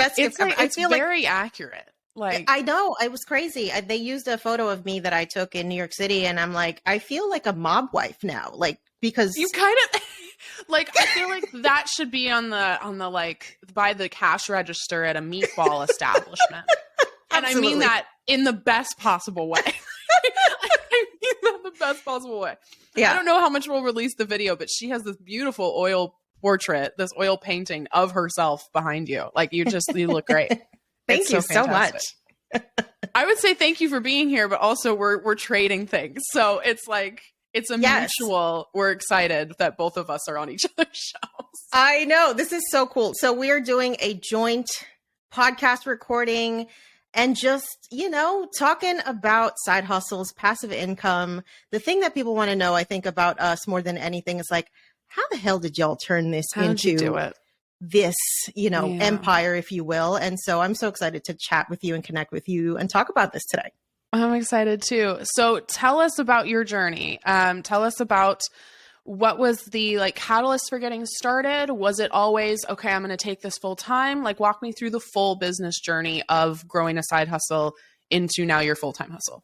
best It's gift ever. like, it's very accurate. Like, I know, it was crazy. They used a photo of me that I took in New York City, and I'm like, I feel like a mob wife now, like, because you kind of like, I feel like that should be on the like by the cash register at a meatball establishment. And I mean that in the best possible way. I mean that the best possible way. Yeah. I don't know how much we'll release the video, but she has this beautiful oil portrait, this oil painting of herself behind you. Like, you look great. Thank you so much. I would say thank you for being here, but also we're trading things. So it's like, it's a mutual, we're excited that both of us are on each other's shows. I know. This is so cool. So we are doing a joint podcast recording and just, talking about side hustles, passive income. The thing that people want to know, I think, about us more than anything is like, how the hell did y'all turn this into this, empire, if you will? And so I'm so excited to chat with you and connect with you and talk about this today. I'm excited too. So tell us about your journey. Tell us about what was the catalyst for getting started. Was it always, okay, I'm going to take this full time? Like, walk me through the full business journey of growing a side hustle into now your full-time hustle.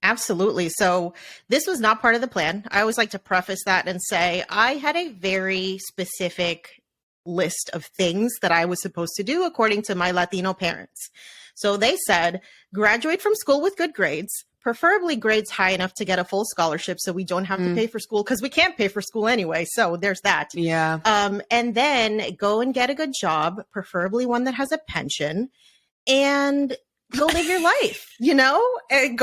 Absolutely. So this was not part of the plan. I always like to preface that and say I had a very specific list of things that I was supposed to do according to my Latino parents. So they said, graduate from school with good grades, preferably grades high enough to get a full scholarship so we don't have to pay for school, because we can't pay for school anyway. So there's that. Yeah. And then go and get a good job, preferably one that has a pension, and go live your life, and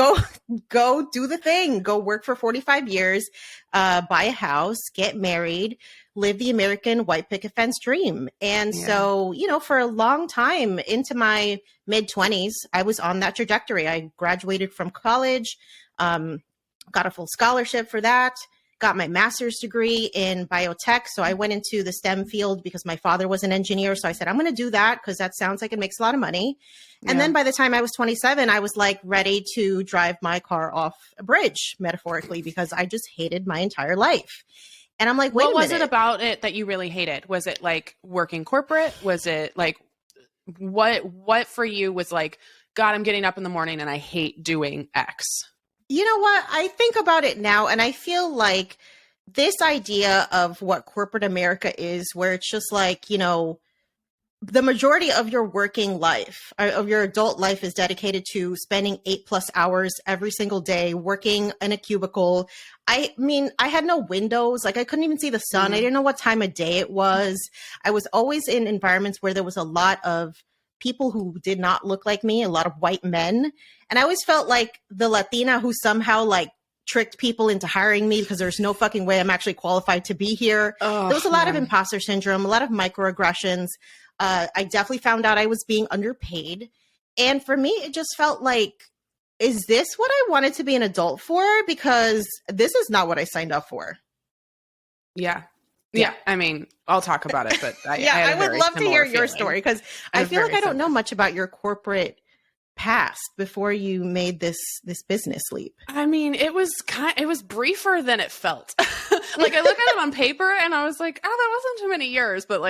go do the thing, go work for 45 years, buy a house, get married, live the American white picket fence dream. And so, for a long time into my mid-20s, I was on that trajectory. I graduated from college, got a full scholarship for that, got my master's degree in biotech. So I went into the STEM field because my father was an engineer. So I said, I'm going to do that because that sounds like it makes a lot of money. And then by the time I was 27, I was like ready to drive my car off a bridge, metaphorically, because I just hated my entire life. And I'm like, wait a minute. What was it about it that you really hated? Was it like working corporate? Was it like, what for you was like, God, I'm getting up in the morning and I hate doing X? You know what? I think about it now and I feel like this idea of what corporate America is, where it's just like, the majority of your working life, of your adult life, is dedicated to spending 8+ hours every single day working in a cubicle. I mean, I had no windows. Like, I couldn't even see the sun. I didn't know what time of day it was. I was always in environments where there was a lot of people who did not look like me, a lot of white men. And I always felt like the Latina who somehow tricked people into hiring me because there's no fucking way I'm actually qualified to be here. There was a lot of imposter syndrome, a lot of microaggressions. I definitely found out I was being underpaid. And for me, it just felt like, is this what I wanted to be an adult for? Because this is not what I signed up for. Yeah. I mean, I'll talk about it, but I would love to hear your story, because I feel like I don't know much about your corporate past before you made this business leap. I mean, it was briefer than it felt. Like, I look at it on paper and I was like, oh, that wasn't too many years, but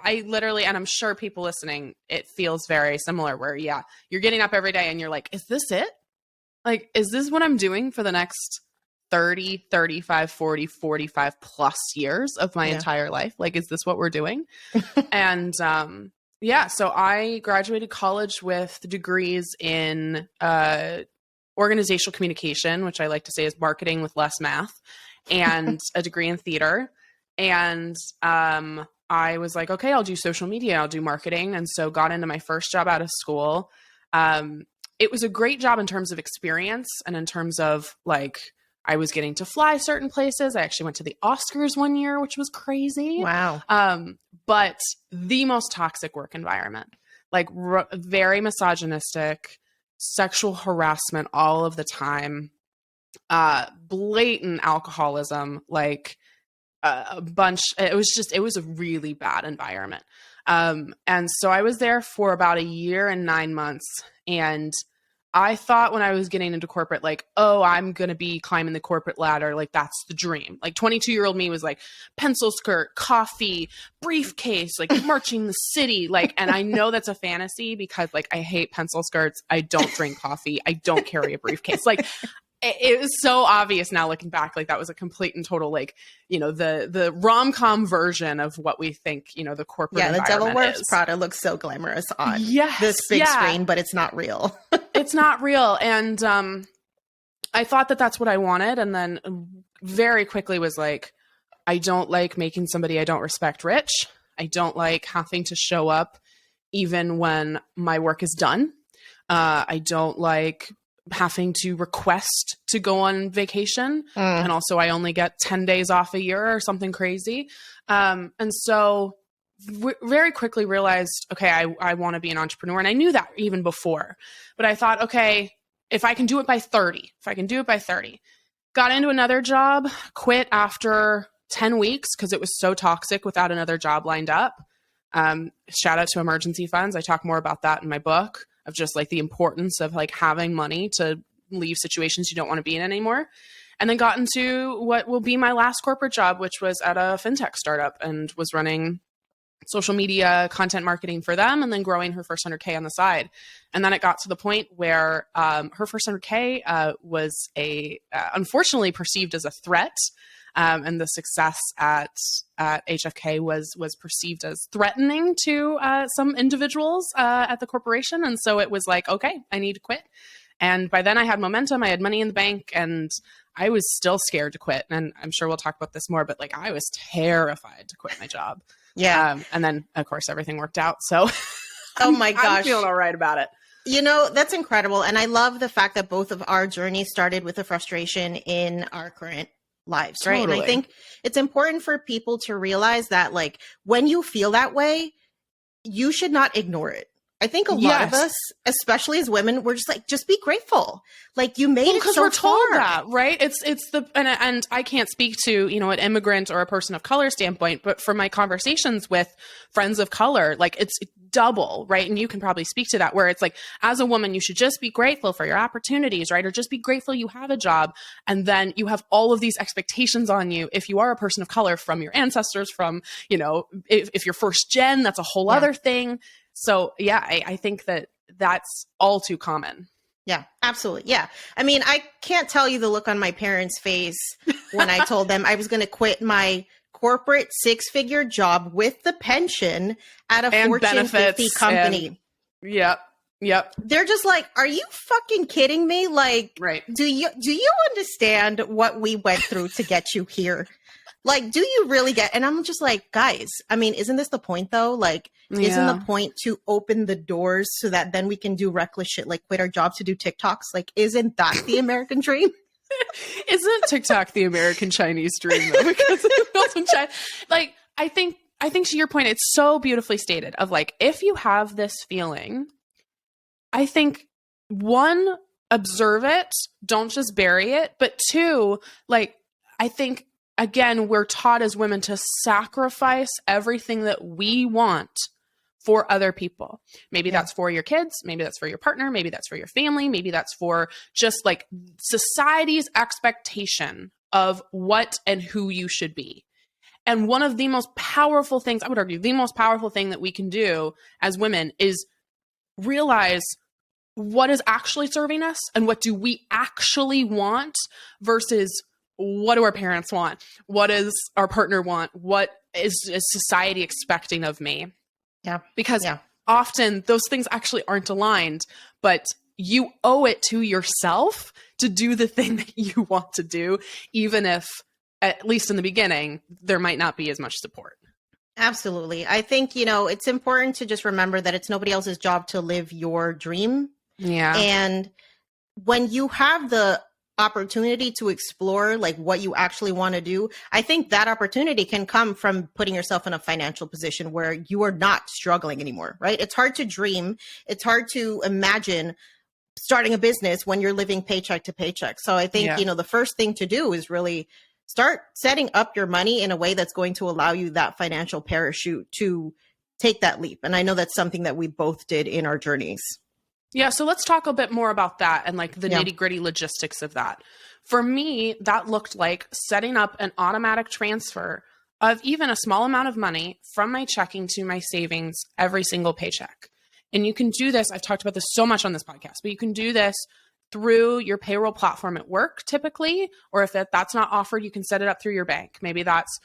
I literally, and I'm sure people listening, it feels very similar where, you're getting up every day and you're like, is this it? Like, is this what I'm doing for the next 30, 35, 40, 45 plus years of my entire life? Like, is this what we're doing? And, so I graduated college with degrees in organizational communication, which I like to say is marketing with less math, and a degree in theater. And I was like, okay, I'll do social media, I'll do marketing. And so got into my first job out of school. It was a great job in terms of experience and in terms of I was getting to fly certain places. I actually went to the Oscars one year, which was crazy. Wow. But the most toxic work environment, very misogynistic, sexual harassment all of the time, blatant alcoholism, a bunch. It was a really bad environment. And so I was there for about a year and 9 months, and I thought when I was getting into corporate, like, oh, I'm going to be climbing the corporate ladder. Like, that's the dream. Like, 22-year-old me was like, pencil skirt, coffee, briefcase, like marching the city. Like, and I know that's a fantasy because, like, I hate pencil skirts. I don't drink coffee. I don't carry a briefcase. Like, it was so obvious now looking back, like that was a complete and total, like, you know, the rom-com version of what we think, you know, the corporate the Devil Wears is. Prada looks so glamorous on this big screen, but it's not real. It's not real. And I thought that that's what I wanted. And then very quickly was like, I don't like making somebody I don't respect rich. I don't like having to show up even when my work is done. I don't like having to request to go on vacation. And also I only get 10 days off a year or something crazy. And so very quickly realized, okay, I want to be an entrepreneur. And I knew that even before, but I thought, okay, if I can do it by 30, got into another job, quit after 10 weeks because it was so toxic without another job lined up. Shout out to emergency funds. I talk more about that in my book, of just like the importance of like having money to leave situations you don't want to be in anymore. And then got into what will be my last corporate job, which was at a fintech startup, and was running social media content marketing for them, and then growing her first 100K on the side. And then it got to the point where her first 100K was unfortunately perceived as a threat. And the success at HFK was perceived as threatening to some individuals at the corporation. And so it was like, okay, I need to quit. And by then I had momentum, I had money in the bank, and I was still scared to quit. And I'm sure we'll talk about this more, but like I was terrified to quit my job. Yeah. And then of course everything worked out. So oh my gosh, I'm feeling all right about it. You know, that's incredible. And I love the fact that both of our journeys started with a frustration in our current lives, right? Totally. And I think it's important for people to realize that, like, when you feel that way, you should not ignore it. I think a lot of us, especially as women, we're just like, just be grateful. Like, you made it because so we're told far. that, right? It's the and I can't speak to, you know, an immigrant or a person of color standpoint, but from my conversations with friends of color, like it's double, right? And you can probably speak to that, where it's like, as a woman, you should just be grateful for your opportunities, right? Or just be grateful you have a job. And then you have all of these expectations on you if you are a person of color from your ancestors, from, you know, if you're first gen, that's a whole other thing. So yeah, I think that that's all too common. Yeah, absolutely. Yeah. I mean, I can't tell you the look on my parents' face when I told them I was going to quit my corporate 6-figure job with the pension at a Fortune 50 company. Yep. They're just like, are you fucking kidding me? Like, right. Do you understand what we went through to get you here? Like, do you really get? And I'm just like, guys, I mean, isn't this the point though? Like, isn't the point to open the doors so that then we can do reckless shit like quit our jobs to do TikToks? Like, isn't that the American dream? Isn't TikTok the American Chinese dream though? Because it's built in China. Like, I think to your point, it's so beautifully stated of like, if you have this feeling, I think, one, observe it, don't just bury it. But two, like, I think, again, we're taught as women to sacrifice everything that we want for other people. Maybe that's for your kids. Maybe that's for your partner. Maybe that's for your family. Maybe that's for just like society's expectation of what and who you should be. And one of the most powerful things, I would argue, the most powerful thing that we can do as women is realize what is actually serving us and what do we actually want versus what do our parents want? What does our partner want? What is society expecting of me? Yeah. Because often those things actually aren't aligned, but you owe it to yourself to do the thing that you want to do, even if, at least in the beginning, there might not be as much support. Absolutely. I think, you know, it's important to just remember that it's nobody else's job to live your dream. Yeah. And when you have the opportunity to explore like what you actually want to do, I think that opportunity can come from putting yourself in a financial position where you are not struggling anymore, right? It's hard to dream. It's hard to imagine starting a business when you're living paycheck to paycheck. So I think, you know, the first thing to do is really start setting up your money in a way that's going to allow you that financial parachute to take that leap. And I know that's something that we both did in our journeys. Yeah, so let's talk a bit more about that and like the Yeah. nitty-gritty logistics of that. For me, that looked like setting up an automatic transfer of even a small amount of money from my checking to my savings every single paycheck. And you can do this, I've talked about this so much on this podcast, but you can do this through your payroll platform at work typically, or if that's not offered, you can set it up through your bank. Maybe that's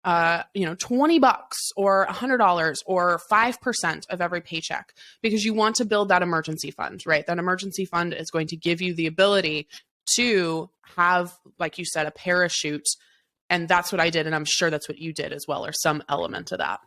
$20 or $100 or 5% of every paycheck, because you want to build that emergency fund, right? That emergency fund is going to give you the ability to have, like you said, a parachute. And that's what I did. And I'm sure that's what you did as well, or some element of that.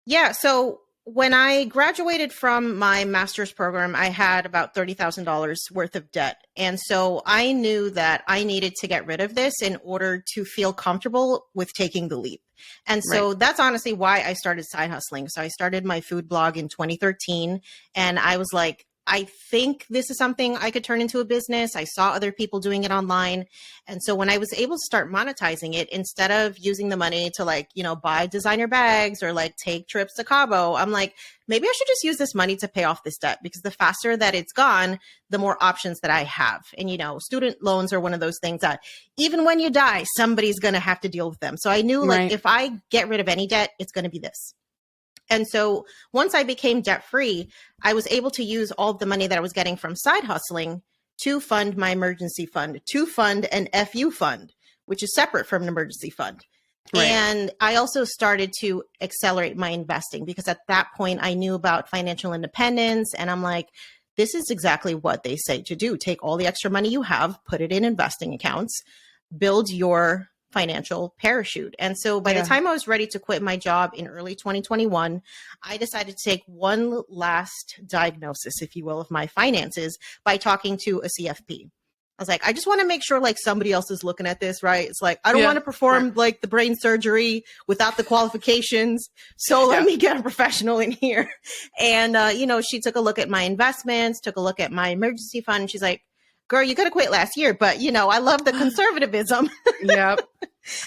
Yeah. So when I graduated from my master's program, I had about $30,000 worth of debt. And so I knew that I needed to get rid of this in order to feel comfortable with taking the leap. And so that's honestly why I started side hustling. So I started my food blog in 2013, and I was like, I think this is something I could turn into a business. I saw other people doing it online. And so when I was able to start monetizing it, instead of using the money to like, buy designer bags or like take trips to Cabo, I'm like, maybe I should just use this money to pay off this debt, because the faster that it's gone, the more options that I have. And, student loans are one of those things that even when you die, somebody's going to have to deal with them. So I knew like if I get rid of any debt, it's going to be this. And so once I became debt free, I was able to use all of the money that I was getting from side hustling to fund my emergency fund, to fund an FU fund, which is separate from an emergency fund. Right. And I also started to accelerate my investing, because at that point I knew about financial independence, and I'm like, this is exactly what they say to do. Take all the extra money you have, put it in investing accounts, build your financial parachute. And so by the time I was ready to quit my job in early 2021, I decided to take one last diagnosis, if you will, of my finances by talking to a CFP. I was like, I just want to make sure like somebody else is looking at this, right? It's like, I don't want to perform like the brain surgery without the qualifications. So let me get a professional in here. And, she took a look at my investments, took a look at my emergency fund. And she's like, girl, you could have quit last year, but I love the conservatism. Yep.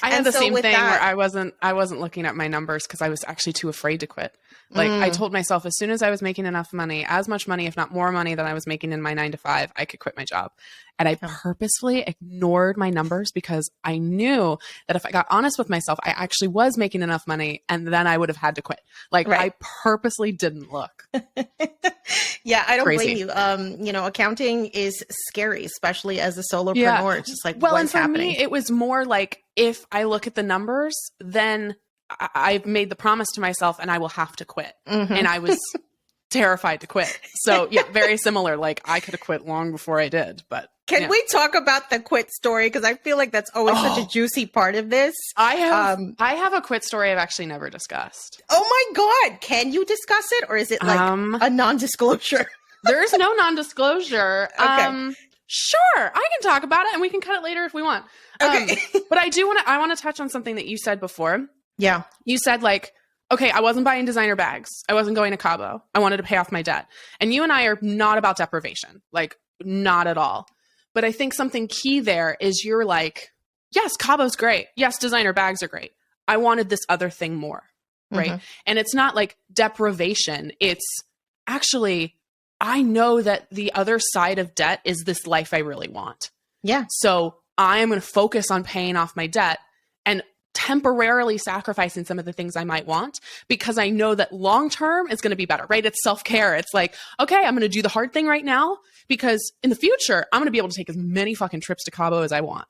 I had the same thing where I wasn't looking at my numbers because I was actually too afraid to quit. Like I told myself, as soon as I was making enough money, as much money, if not more money than I was making in my 9-to-5, I could quit my job. And I purposefully ignored my numbers because I knew that if I got honest with myself, I actually was making enough money, and then I would have had to quit. Like I purposely didn't look. Yeah, I don't blame you. Accounting is scary, especially as a solopreneur. It's just like, what's happening? Me, it was more like, if I look at the numbers, then I've made the promise to myself and I will have to quit. And I was terrified to quit. So yeah, very similar. Like I could have quit long before I did, but. Can we talk about the quit story? Because I feel like that's always such a juicy part of this. I have a quit story I've actually never discussed. Oh my God. Can you discuss it? Or is it like a non-disclosure? There's no non-disclosure. Okay. Sure. I can talk about it and we can cut it later if we want. Okay. But I want to touch on something that you said before. Yeah. You said like, okay, I wasn't buying designer bags. I wasn't going to Cabo. I wanted to pay off my debt. And you and I are not about deprivation, like not at all. But I think something key there is you're like, yes, Cabo's great. Yes, designer bags are great. I wanted this other thing more, right? And it's not like deprivation. It's actually, I know that the other side of debt is this life I really want. Yeah. So I am going to focus on paying off my debt and temporarily sacrificing some of the things I might want, because I know that long-term is going to be better, right? It's self-care. It's like, okay, I'm going to do the hard thing right now because in the future, I'm going to be able to take as many fucking trips to Cabo as I want.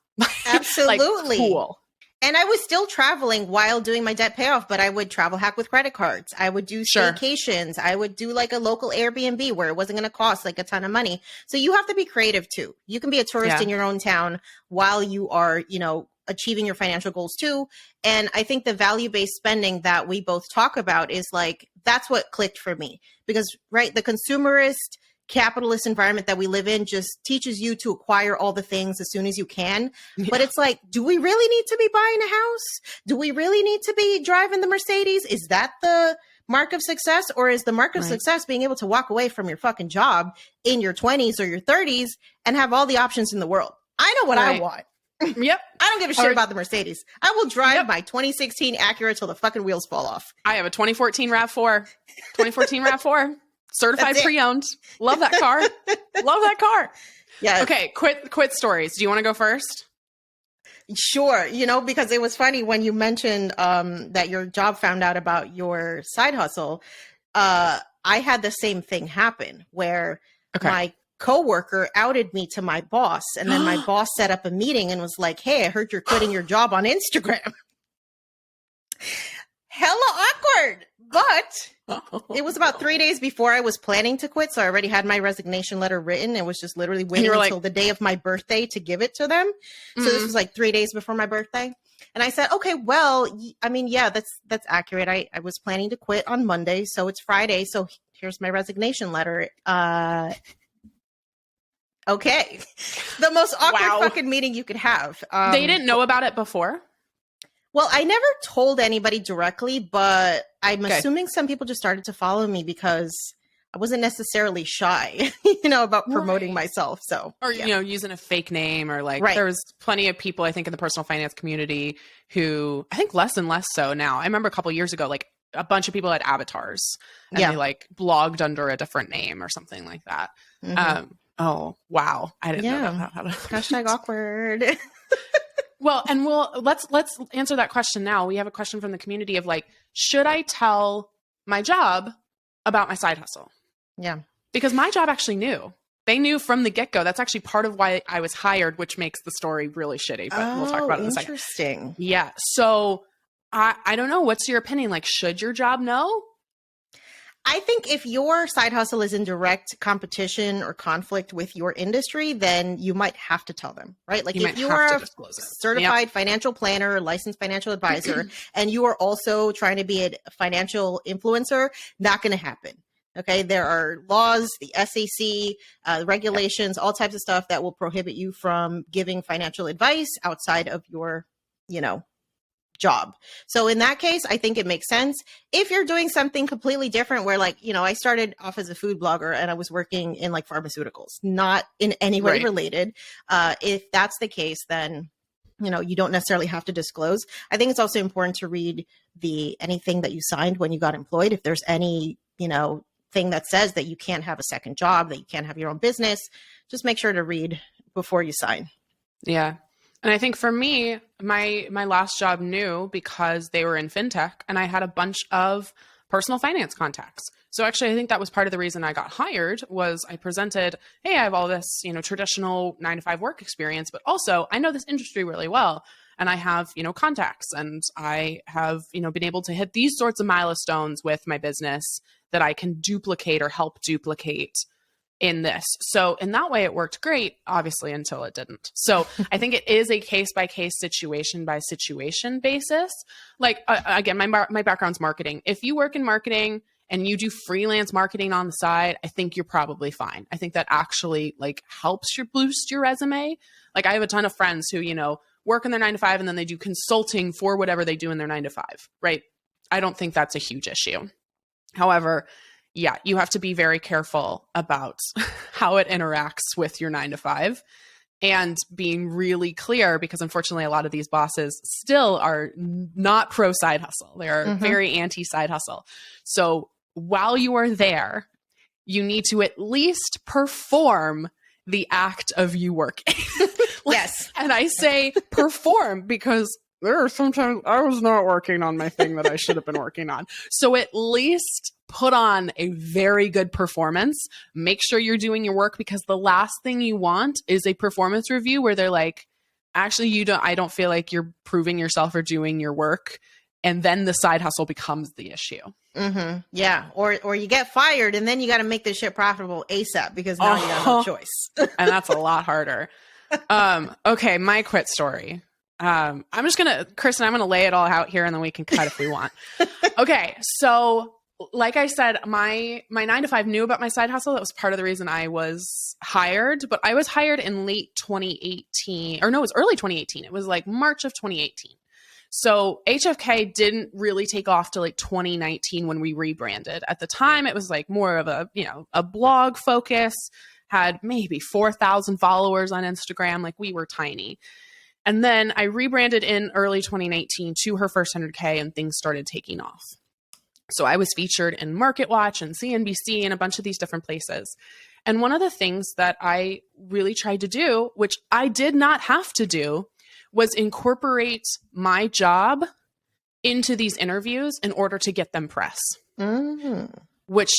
Absolutely. Like, cool. And I was still traveling while doing my debt payoff, but I would travel hack with credit cards. I would do staycations. I would do like a local Airbnb where it wasn't going to cost like a ton of money. So you have to be creative too. You can be a tourist in your own town while you are, achieving your financial goals too. And I think the value-based spending that we both talk about is like, that's what clicked for me, because the consumerist capitalist environment that we live in just teaches you to acquire all the things as soon as you can. Yeah. But it's like, do we really need to be buying a house? Do we really need to be driving the Mercedes? Is that the mark of success? Or is the mark of success being able to walk away from your fucking job in your 20s or your 30s and have all the options in the world? I know what I want. Yep. I don't give a shit about the Mercedes. I will drive my 2016 Acura till the fucking wheels fall off. I have a 2014 RAV4. 2014 RAV4. Certified pre-owned. Love that car. Love that car. Yeah. Okay. Quit stories. Do you want to go first? Sure. Because it was funny when you mentioned that your job found out about your side hustle. I had the same thing happen where my coworker outed me to my boss, and then my boss set up a meeting and was like, "Hey, I heard you're quitting your job on Instagram." Hella awkward, but it was about 3 days before I was planning to quit, so I already had my resignation letter written and was just literally waiting until the day of my birthday to give it to them. So this was like 3 days before my birthday. And I said, okay, well, I mean, yeah, that's accurate. I was planning to quit on Monday, so it's Friday. So here's my resignation letter. Okay. The most awkward fucking meeting you could have. They didn't know about it before? Well, I never told anybody directly, but I'm assuming some people just started to follow me because I wasn't necessarily shy, about promoting myself. So, or, using a fake name or there's plenty of people, I think, in the personal finance community who I think less and less so now. I remember a couple of years ago, a bunch of people had avatars and they blogged under a different name or something like that. Mm-hmm. Oh, wow. I didn't know that. Hashtag awkward. Well, and let's answer that question now. We have a question from the community of should I tell my job about my side hustle? Yeah. Because my job actually knew. They knew from the get-go. That's actually part of why I was hired, which makes the story really shitty, but we'll talk about it in a second. Interesting. Yeah. So I don't know. What's your opinion? Should your job know? I think if your side hustle is in direct competition or conflict with your industry, then you might have to tell them, right? If you are a certified financial planner, licensed financial advisor, and you are also trying to be a financial influencer, not going to happen. Okay. There are laws, the SEC, regulations, all types of stuff that will prohibit you from giving financial advice outside of your, job. So in that case, I think it makes sense. If you're doing something completely different where I started off as a food blogger and I was working in pharmaceuticals, not in any way related. If that's the case, then, you don't necessarily have to disclose. I think it's also important to read anything that you signed when you got employed. If there's any, thing that says that you can't have a second job, that you can't have your own business, just make sure to read before you sign. Yeah. And I think for me, my last job knew because they were in fintech and I had a bunch of personal finance contacts. So actually, I think that was part of the reason I got hired was I presented, hey, I have all this, traditional 9-to-5 work experience, but also I know this industry really well. And I have, contacts and I have, been able to hit these sorts of milestones with my business that I can duplicate or help duplicate in this. So in that way, it worked great, obviously, until it didn't. So I think it is a case by case, situation by situation basis. Again, my background's marketing. If you work in marketing and you do freelance marketing on the side, I think you're probably fine. I think that actually helps you boost your resume. I have a ton of friends who, work in their 9-to-5 and then they do consulting for whatever they do in their 9-to-5, right? I don't think that's a huge issue. However, yeah, you have to be very careful about how it interacts with your 9-to-5 and being really clear because unfortunately a lot of these bosses still are not pro side hustle. They're very anti side hustle. So while you are there, you need to at least perform the act of you working. Yes. And I say perform because there are sometimes I was not working on my thing that I should have been working on. So at least put on a very good performance. Make sure you're doing your work because the last thing you want is a performance review where they're like, actually, I don't feel like you're proving yourself or doing your work. And then the side hustle becomes the issue. Mm-hmm. Yeah. Or you get fired and then you got to make this shit profitable ASAP because now you got no choice. And that's a lot harder. Okay. My quit story. I'm just Kristen, I'm going to lay it all out here and then we can cut if we want. Okay. So like I said, my 9-to-5 knew about my side hustle. That was part of the reason I was hired, but I was hired in late 2018 or no, it was early 2018. It was March of 2018. So HFK didn't really take off till 2019 when we rebranded. At the time, it was more of a blog focus, had maybe 4,000 followers on Instagram. We were tiny. And then I rebranded in early 2019 to her first 100K and things started taking off. So I was featured in Market Watch and CNBC and a bunch of these different places. And one of the things that I really tried to do, which I did not have to do, was incorporate my job into these interviews in order to get them press. Which,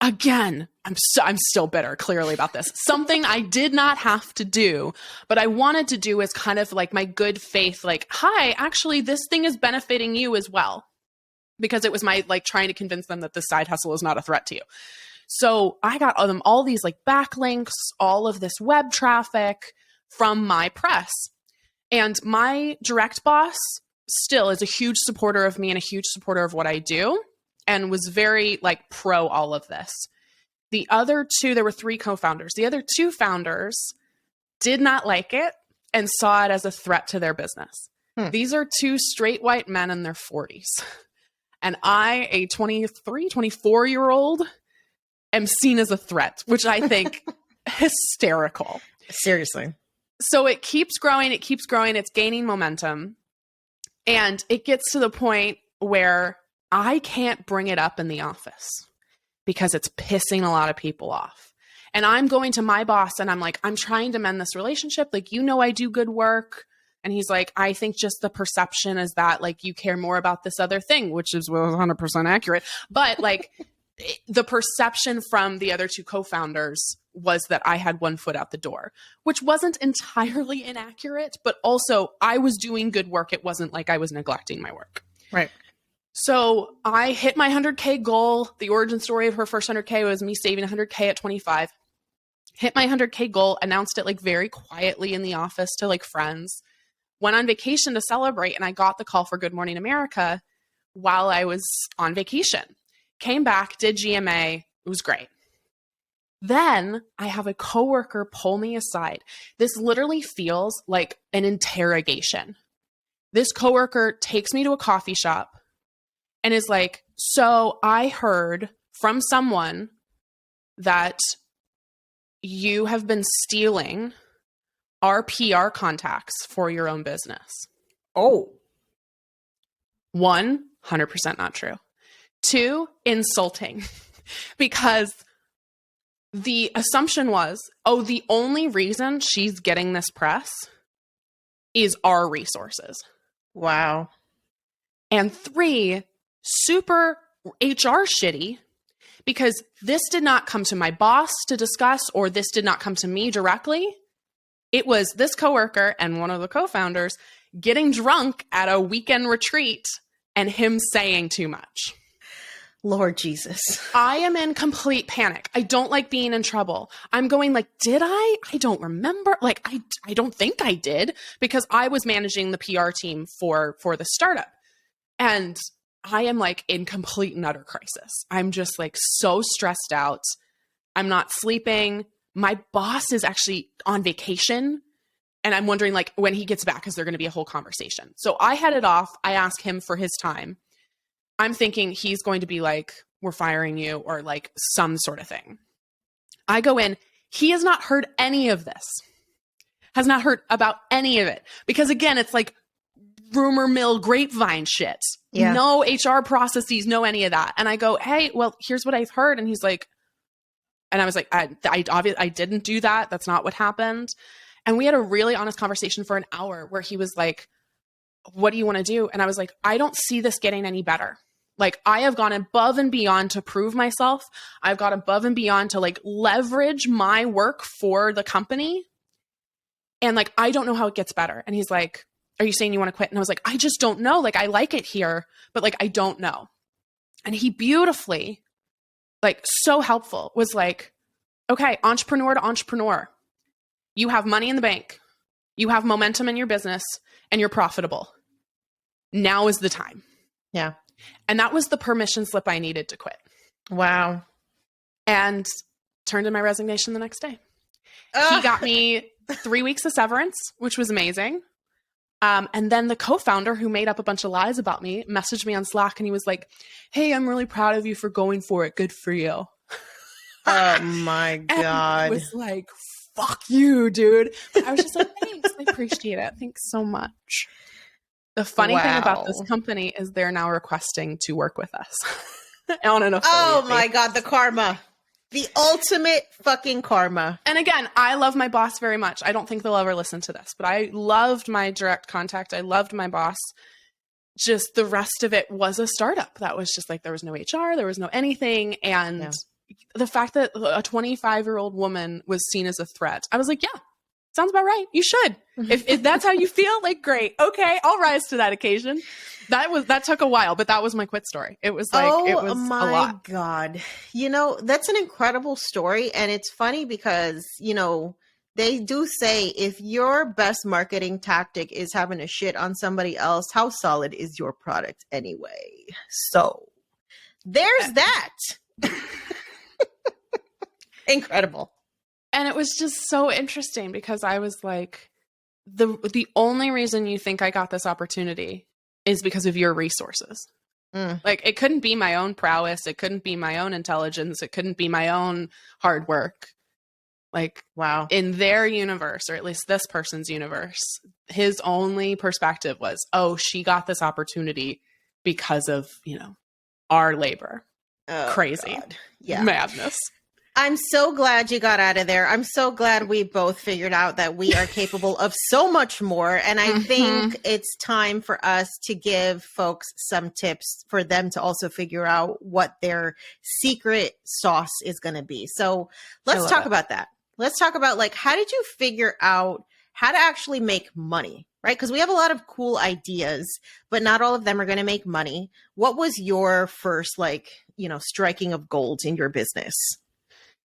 again, I'm still bitter clearly about this. Something I did not have to do, but I wanted to do as kind of like my good faith, like, hi, actually, this thing is benefiting you as well. Because it was my like trying to convince them that this side hustle is not a threat to you. So I got them all these like backlinks, all of this web traffic from my press. And my direct boss still is a huge supporter of me and a huge supporter of what I do, and was very like pro all of this. The other two, there were 3 co-founders. The other 2 founders did not like it and saw it as a threat to their business. These are 2 straight white men in their 40s. And I, a 23, 24-year-old, am seen as a threat, which I think hysterical. Seriously. So it keeps growing. It's gaining momentum. And it gets to the point where I can't bring it up in the office because it's pissing a lot of people off. And I'm going to my boss and I'm like, I'm trying to mend this relationship. Like, I do good work. And he's like, I think just the perception is that like you care more about this other thing, which is 100% accurate. But like the perception from the other 2 co-founders was that I had one foot out the door, which wasn't entirely inaccurate, but also I was doing good work. It wasn't like I was neglecting my work. Right. So I hit my 100K goal. The origin story of her first 100K was me saving 100K at 25. Hit my 100K goal, announced it like very quietly in the office to like friends. Went on vacation to celebrate, and I got the call for Good Morning America while I was on vacation. Came back, did GMA. It was great. Then I have a coworker pull me aside. This literally feels like an interrogation. This coworker takes me to a coffee shop and is like, so I heard from someone that you have been stealing our PR contacts for your own business. Oh. 1, 100% not true. 2, insulting. Because the assumption was, the only reason she's getting this press is our resources. Wow. And 3, super HR shitty, because this did not come to my boss to discuss, or this did not come to me directly. It was this coworker and one of the co-founders getting drunk at a weekend retreat and him saying too much. Lord Jesus. I am in complete panic. I don't like being in trouble. I'm going like, did I? I don't remember. Like, I don't think I did, because I was managing the PR team for the startup. And I am like in complete and utter crisis. I'm just like so stressed out. I'm not sleeping. My boss is actually on vacation, and I'm wondering like when he gets back, is there going to be a whole conversation? So I headed off. I asked him for his time. I'm thinking he's going to be like, we're firing you, or like some sort of thing. I go in. He has not heard any of this, has not heard about any of it, because again, it's like rumor mill grapevine shit. Yeah. No HR processes, no any of that. And I go, hey, well, here's what I've heard. And he's like, and I was like, I didn't do that. That's not what happened. And we had a really honest conversation for an hour where he was like, what do you want to do? And I was like, I don't see this getting any better. Like, I have gone above and beyond to prove myself. I've gone above and beyond to like leverage my work for the company. And like, I don't know how it gets better. And he's like, are you saying you want to quit? And I was like, I just don't know. Like, I like it here, but like, I don't know. And he beautifully, like so helpful, was like, okay, entrepreneur to entrepreneur. You have money in the bank. You have momentum in your business, and you're profitable. Now is the time. Yeah. And that was the permission slip I needed to quit. Wow. And turned in my resignation the next day. He got me 3 weeks of severance, which was amazing. And then the co-founder, who made up a bunch of lies about me, messaged me on Slack, and he was like, hey, I'm really proud of you for going for it. Good for you. Oh my God. And I was like, fuck you, dude. But I was just like, thanks. I appreciate it. Thanks so much. The funny thing about this Wow. company is they're now requesting to work with us on an affiliate Oh my basis. God, the karma. The ultimate fucking karma. And again, I love my boss very much. I don't think they'll ever listen to this, but I loved my direct contact. I loved my boss. Just the rest of it was a startup. That was just like, there was no HR, there was no anything. And the fact that a 25-year-old woman was seen as a threat, I was like, yeah, sounds about right. You should. If that's how you feel, like, great. Okay, I'll rise to that occasion. That took a while, but that was my quit story. It was like, it was a lot. God. You know, that's an incredible story. And it's funny because, you know, they do say if your best marketing tactic is having a shit on somebody else, how solid is your product anyway? So there's that. Incredible. And it was just so interesting because I was like, the only reason you think I got this opportunity is because of your resources. Like, it couldn't be my own prowess. It couldn't be my own intelligence. It couldn't be my own hard work. Like, wow. In their universe, or at least this person's universe, his only perspective was, oh, she got this opportunity because of, you know, our labor. Oh, crazy. God. Yeah. Madness. I'm so glad you got out of there. I'm so glad we both figured out that we are capable of so much more. And I think it's time for us to give folks some tips for them to also figure out what their secret sauce is going to be. So let's talk about that. Let's talk about, like, how did you figure out how to actually make money, right? Because we have a lot of cool ideas, but not all of them are going to make money. What was your first, like, you know, striking of gold in your business?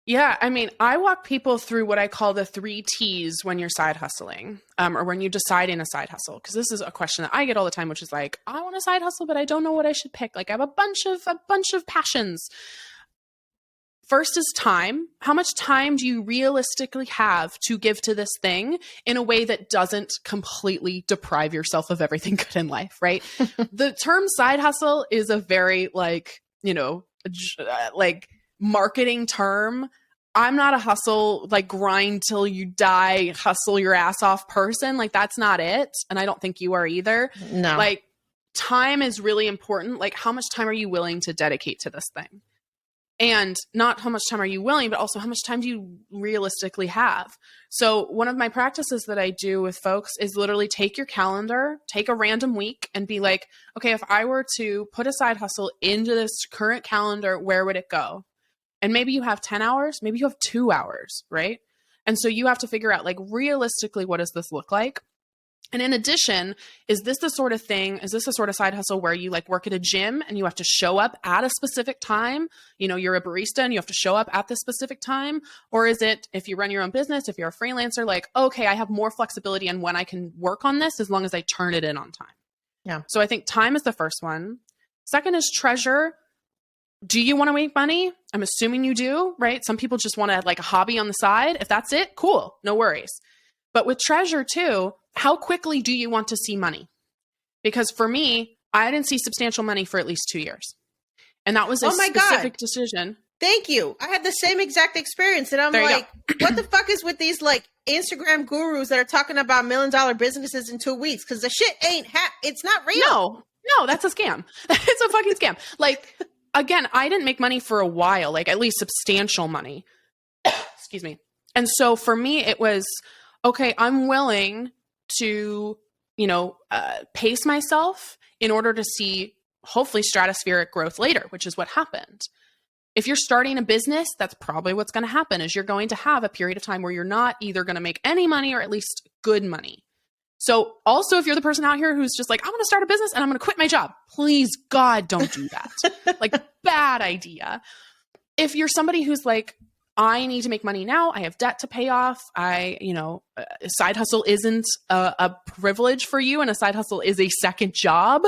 Yeah, I mean, I walk people through what I call the 3 T's when you're side hustling, or when you decide in a side hustle. Because this is a question that I get all the time, which is like, I want a side hustle, but I don't know what I should pick. Like, I have a bunch of passions. First is time. How much time do you realistically have to give to this thing in a way that doesn't completely deprive yourself of everything good in life, right? The term side hustle is a very, like, you know, like, marketing term. I'm not a hustle, like, grind till you die, hustle your ass off person. Like, that's not it. And I don't think you are either. No. Like, time is really important. Like, how much time are you willing to dedicate to this thing? And not how much time are you willing, but also how much time do you realistically have? So one of my practices that I do with folks is literally take your calendar, take a random week and be like, okay, if I were to put a side hustle into this current calendar, where would it go? And maybe you have 10 hours, maybe you have 2 hours, right? And so you have to figure out, like, realistically, what does this look like? And in addition, is this the sort of side hustle where you, like, work at a gym and you have to show up at a specific time? You know, you're a barista and you have to show up at this specific time? Or is it, if you run your own business, if you're a freelancer, like, okay, I have more flexibility on when I can work on this as long as I turn it in on time. Yeah. So I think time is the first one. Second is treasure. Do you want to make money? I'm assuming you do, right? Some people just want to have, like, a hobby on the side. If that's it, cool, no worries. But with treasure too, how quickly do you want to see money? Because for me, I didn't see substantial money for at least 2 years. And that was a specific decision. Thank you. I had the same exact experience. And I'm like, what the fuck is with these, like, Instagram gurus that are talking about $1 million businesses in 2 weeks? Because the shit ain't, it's not real. No, that's a scam. It's a fucking scam. Like, again, I didn't make money for a while, like, at least substantial money. Excuse me. And so for me, it was, okay, I'm willing to, you know, pace myself in order to see hopefully stratospheric growth later, which is what happened. If you're starting a business, that's probably what's going to happen, is you're going to have a period of time where you're not either going to make any money or at least good money. So also, if you're the person out here who's just like, I'm going to start a business and I'm going to quit my job, please, God, don't do that. Like, bad idea. If you're somebody who's like, I need to make money now, I have debt to pay off, a side hustle isn't a privilege for you and a side hustle is a second job,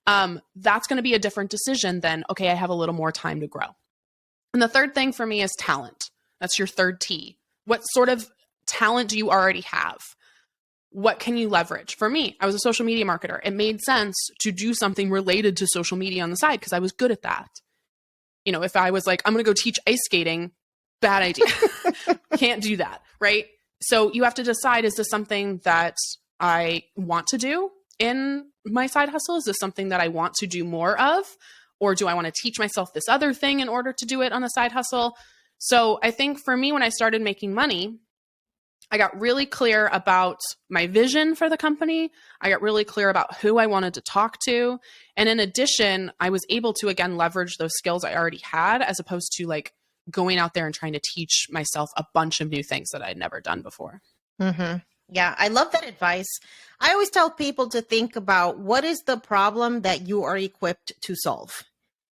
that's going to be a different decision than, okay, I have a little more time to grow. And the third thing for me is talent. That's your third T. What sort of talent do you already have? What can you leverage? For me, I was a social media marketer. It made sense to do something related to social media on the side because I was good at that. You know, if I was like, I'm going to go teach ice skating, bad idea. Can't do that, right? So you have to decide, is this something that I want to do? in my side hustle? Is this something that I want to do more of? Or do I want to teach myself this other thing in order to do it on a side hustle? So I think for me, when I started making money, I got really clear about my vision for the company. I got really clear about who I wanted to talk to. And in addition, I was able to, again, leverage those skills I already had, as opposed to like going out there and trying to teach myself a bunch of new things that I'd never done before. Mm-hmm. Yeah, I love that advice. I always tell people to think about what is the problem that you are equipped to solve.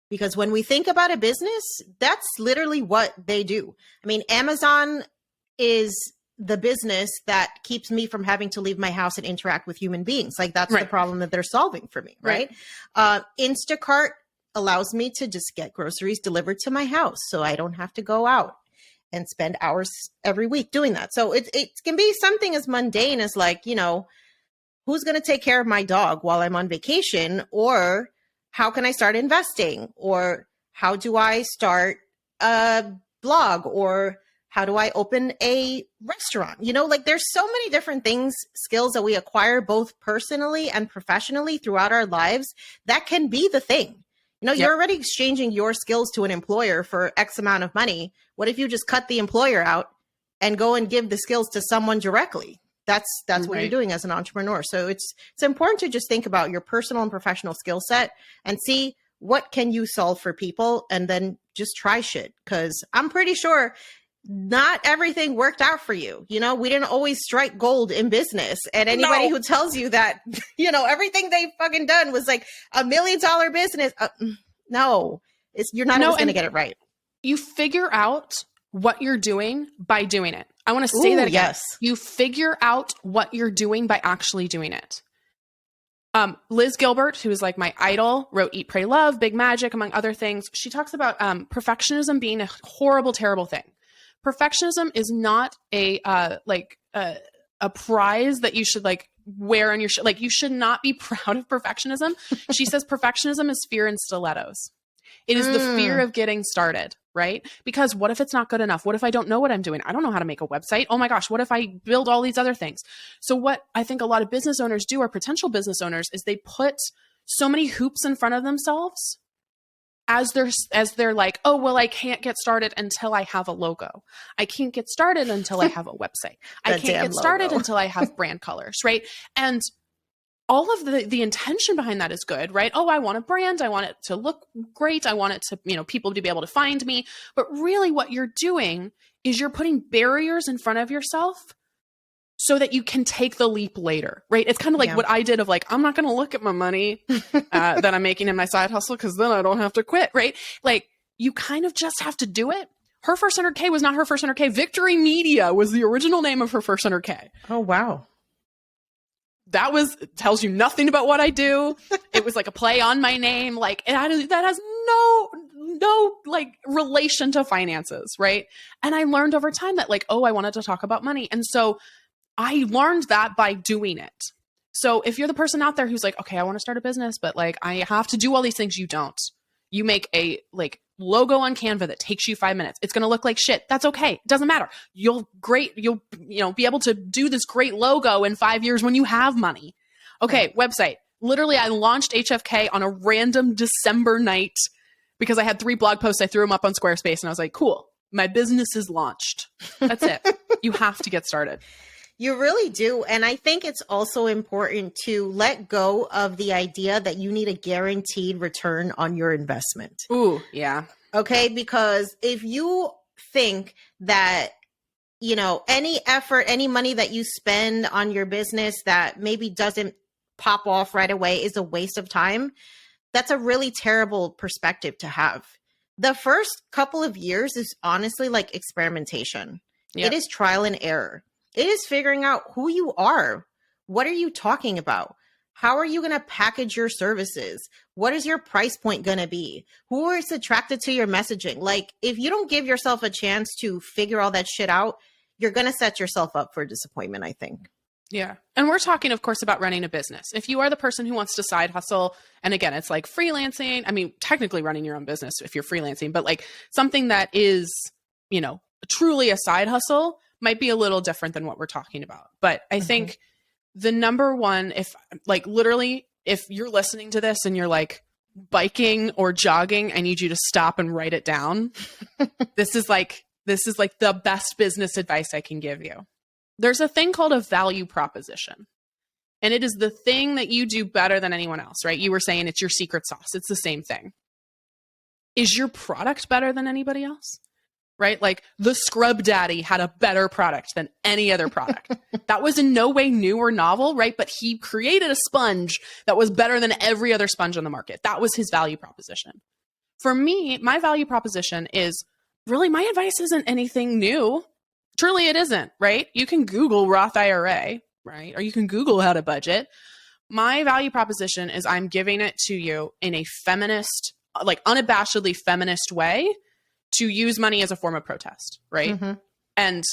Because when we think about a business, that's literally what they do. I mean, Amazon is the business that keeps me from having to leave my house and interact with human beings. Like that's the problem that they're solving for me, right? Instacart allows me to just get groceries delivered to my house so I don't have to go out and spend hours every week doing that. So it can be something as mundane as like, you know, who's going to take care of my dog while I'm on vacation? Or how can I start investing? Or how do I start a blog? Or how do I open a restaurant? You know, like there's so many different things, skills that we acquire both personally and professionally throughout our lives that can be the thing. You know, you're already exchanging your skills to an employer for X amount of money. What if you just cut the employer out and go and give the skills to someone directly? That's what you're doing as an entrepreneur. So it's important to just think about your personal and professional skill set and see what can you solve for people, and then just try shit. Because I'm pretty sure not everything worked out for you. You know, we didn't always strike gold in business. And anybody who tells you that, you know, everything they've fucking done was like $1 million business. No, you're not always going to get it right. You figure out what you're doing by doing it. I want to say that again. Yes. You figure out what you're doing by actually doing it. Liz Gilbert, who is like my idol, wrote Eat, Pray, Love, Big Magic, among other things. She talks about perfectionism being a horrible, terrible thing. Perfectionism is not a prize that you should like wear on your shirt. Like you should not be proud of perfectionism. She says perfectionism is fear in stilettos. It is the fear of getting started, right? Because what if it's not good enough? What if I don't know what I'm doing? I don't know how to make a website. Oh my gosh, what if I build all these other things? So what I think a lot of business owners do, or potential business owners, is they put so many hoops in front of themselves as they're like, oh, well, I can't get started until I have a logo. I can't get started until I have a website. I can't get started until I have brand colors, right? And all of the intention behind that is good, right? Oh, I want a brand. I want it to look great. I want it to, you know, people to be able to find me. But really what you're doing is you're putting barriers in front of yourself so that you can take the leap later, right? It's kind of like what I did of like, I'm not going to look at my money that I'm making in my side hustle because then I don't have to quit, right? Like you kind of just have to do it. Her first 100K was not her first 100K. Victory Media was the original name of her first 100K. Oh, wow. That tells you nothing about what I do. It was like a play on my name. Like that has no like relation to finances, right? And I learned over time that like, oh, I wanted to talk about money. And so I learned that by doing it. So if you're the person out there who's like, okay, I want to start a business, but like I have to do all these things, you don't. You make a like logo on Canva that takes you 5 minutes. It's going to look like shit. That's okay. It doesn't matter. You'll be able to do this great logo in 5 years when you have money. Okay, website. Literally, I launched HFK on a random December night because I had 3 blog posts. I threw them up on Squarespace and I was like, cool, my business is launched. That's it. You have to get started. You really do. And I think it's also important to let go of the idea that you need a guaranteed return on your investment. Ooh, yeah. Okay. Because if you think that, you know, any effort, any money that you spend on your business that maybe doesn't pop off right away is a waste of time, that's a really terrible perspective to have. The first couple of years is honestly like experimentation. Yep. It is trial and error. It is figuring out who you are. What are you talking about? How are you going to package your services? What is your price point going to be? Who is attracted to your messaging? Like, if you don't give yourself a chance to figure all that shit out, you're going to set yourself up for disappointment, I think. Yeah. And we're talking, of course, about running a business. If you are the person who wants to side hustle, and again, it's like freelancing. I mean, technically running your own business if you're freelancing, but like something that is, you know, truly a side hustle might be a little different than what we're talking about. But I think the number one, if like literally, if you're listening to this and you're like biking or jogging, I need you to stop and write it down. This is like the best business advice I can give you. There's a thing called a value proposition. And it is the thing that you do better than anyone else, right? You were saying it's your secret sauce. It's the same thing. Is your product better than anybody else? Right? Like the Scrub Daddy had a better product than any other product. That was in no way new or novel, right? But he created a sponge that was better than every other sponge on the market. That was his value proposition. For me, my value proposition is really, my advice isn't anything new. Truly, it isn't, right? You can Google Roth IRA, right? Or you can Google how to budget. My value proposition is I'm giving it to you in a feminist, like unabashedly feminist way to use money as a form of protest, right? Mm-hmm. And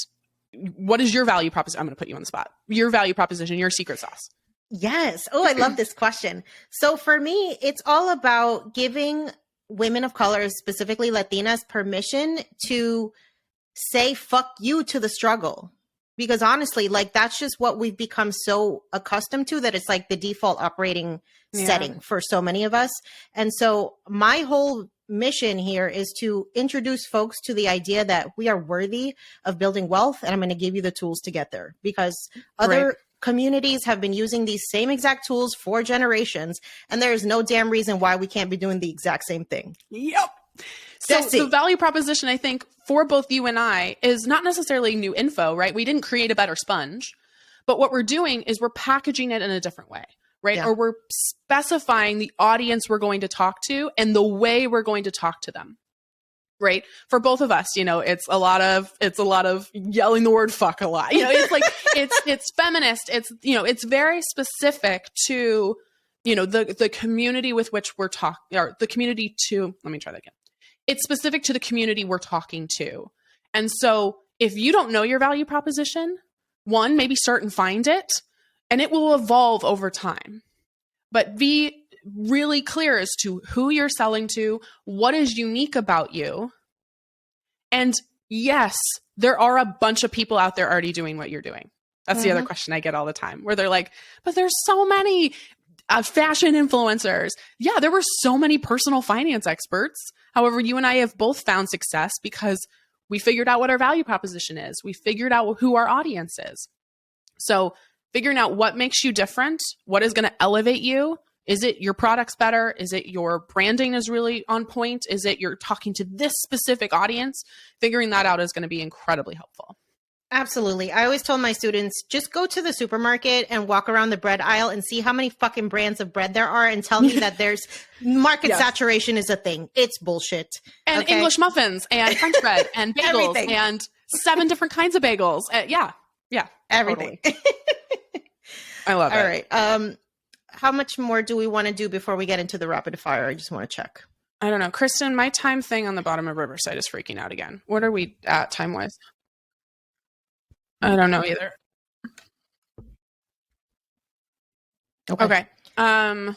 what is your value proposition? I'm going to put you on the spot. Your value proposition, your secret sauce. Yes. Oh, I love this question. So for me, it's all about giving women of color, specifically Latinas, permission to say fuck you to the struggle. Because honestly, like that's just what we've become so accustomed to, that it's like the default operating setting for so many of us. And so my whole mission here is to introduce folks to the idea that we are worthy of building wealth, and I'm going to give you the tools to get there, because other communities have been using these same exact tools for generations, and there is no damn reason why we can't be doing the exact same thing. Yep. So the value proposition, I think, for both you and I is not necessarily new info, right? We didn't create a better sponge, but what we're doing is we're packaging it in a different way, right? Yeah. Or we're specifying the audience we're going to talk to and the way we're going to talk to them, right? For both of us, you know, it's a lot of yelling the word fuck a lot. You know, it's like, it's feminist. It's, you know, it's very specific to, you know, the community with which we're talking, or the community to, let me try that again. It's specific to the community we're talking to. And so if you don't know your value proposition, one, maybe start and find it, and it will evolve over time. But be really clear as to who you're selling to, what is unique about you. And yes, there are a bunch of people out there already doing what you're doing. That's the other question I get all the time, where they're like, but there's so many fashion influencers. Yeah, there were so many personal finance experts. However, you and I have both found success because we figured out what our value proposition is. We figured out who our audience is. So figuring out what makes you different, what is going to elevate you. Is it your product's better? Is it your branding is really on point? Is it you're talking to this specific audience? Figuring that out is going to be incredibly helpful. Absolutely. I always told my students, just go to the supermarket and walk around the bread aisle and see how many fucking brands of bread there are, and tell me that there's market saturation is a thing. It's bullshit. And English muffins and French bread and bagels and 7 different kinds of bagels. Yeah. Everything. Totally. I love it. All right. How much more do we want to do before we get into the rapid fire? I just want to check. I don't know. Kristen, my time thing on the bottom of Riverside is freaking out again. What are we at time-wise? I don't know either. Okay. Want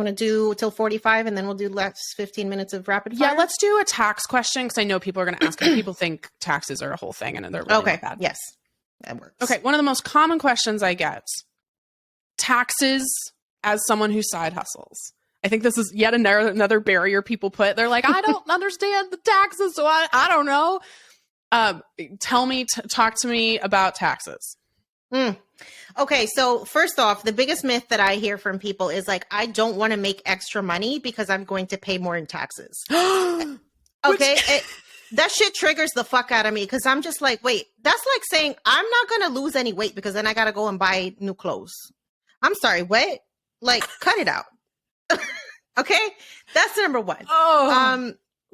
to do till 45 and then we'll do last 15 minutes of rapid fire? Yeah, let's do a tax question because I know people are going to ask. People think taxes are a whole thing and they're really not bad. Yes, that works. Okay, one of the most common questions I get, taxes as someone who side hustles. I think this is yet another barrier people put. They're like, I don't understand the taxes, so I don't know. Talk to me about taxes. Okay. So first off, the biggest myth that I hear from people is like, I don't want to make extra money because I'm going to pay more in taxes. Okay. That shit triggers the fuck out of me. Cause I'm just like, wait, that's like saying I'm not going to lose any weight because then I got to go and buy new clothes. I'm sorry. What? Like, cut it out. Okay. That's number one.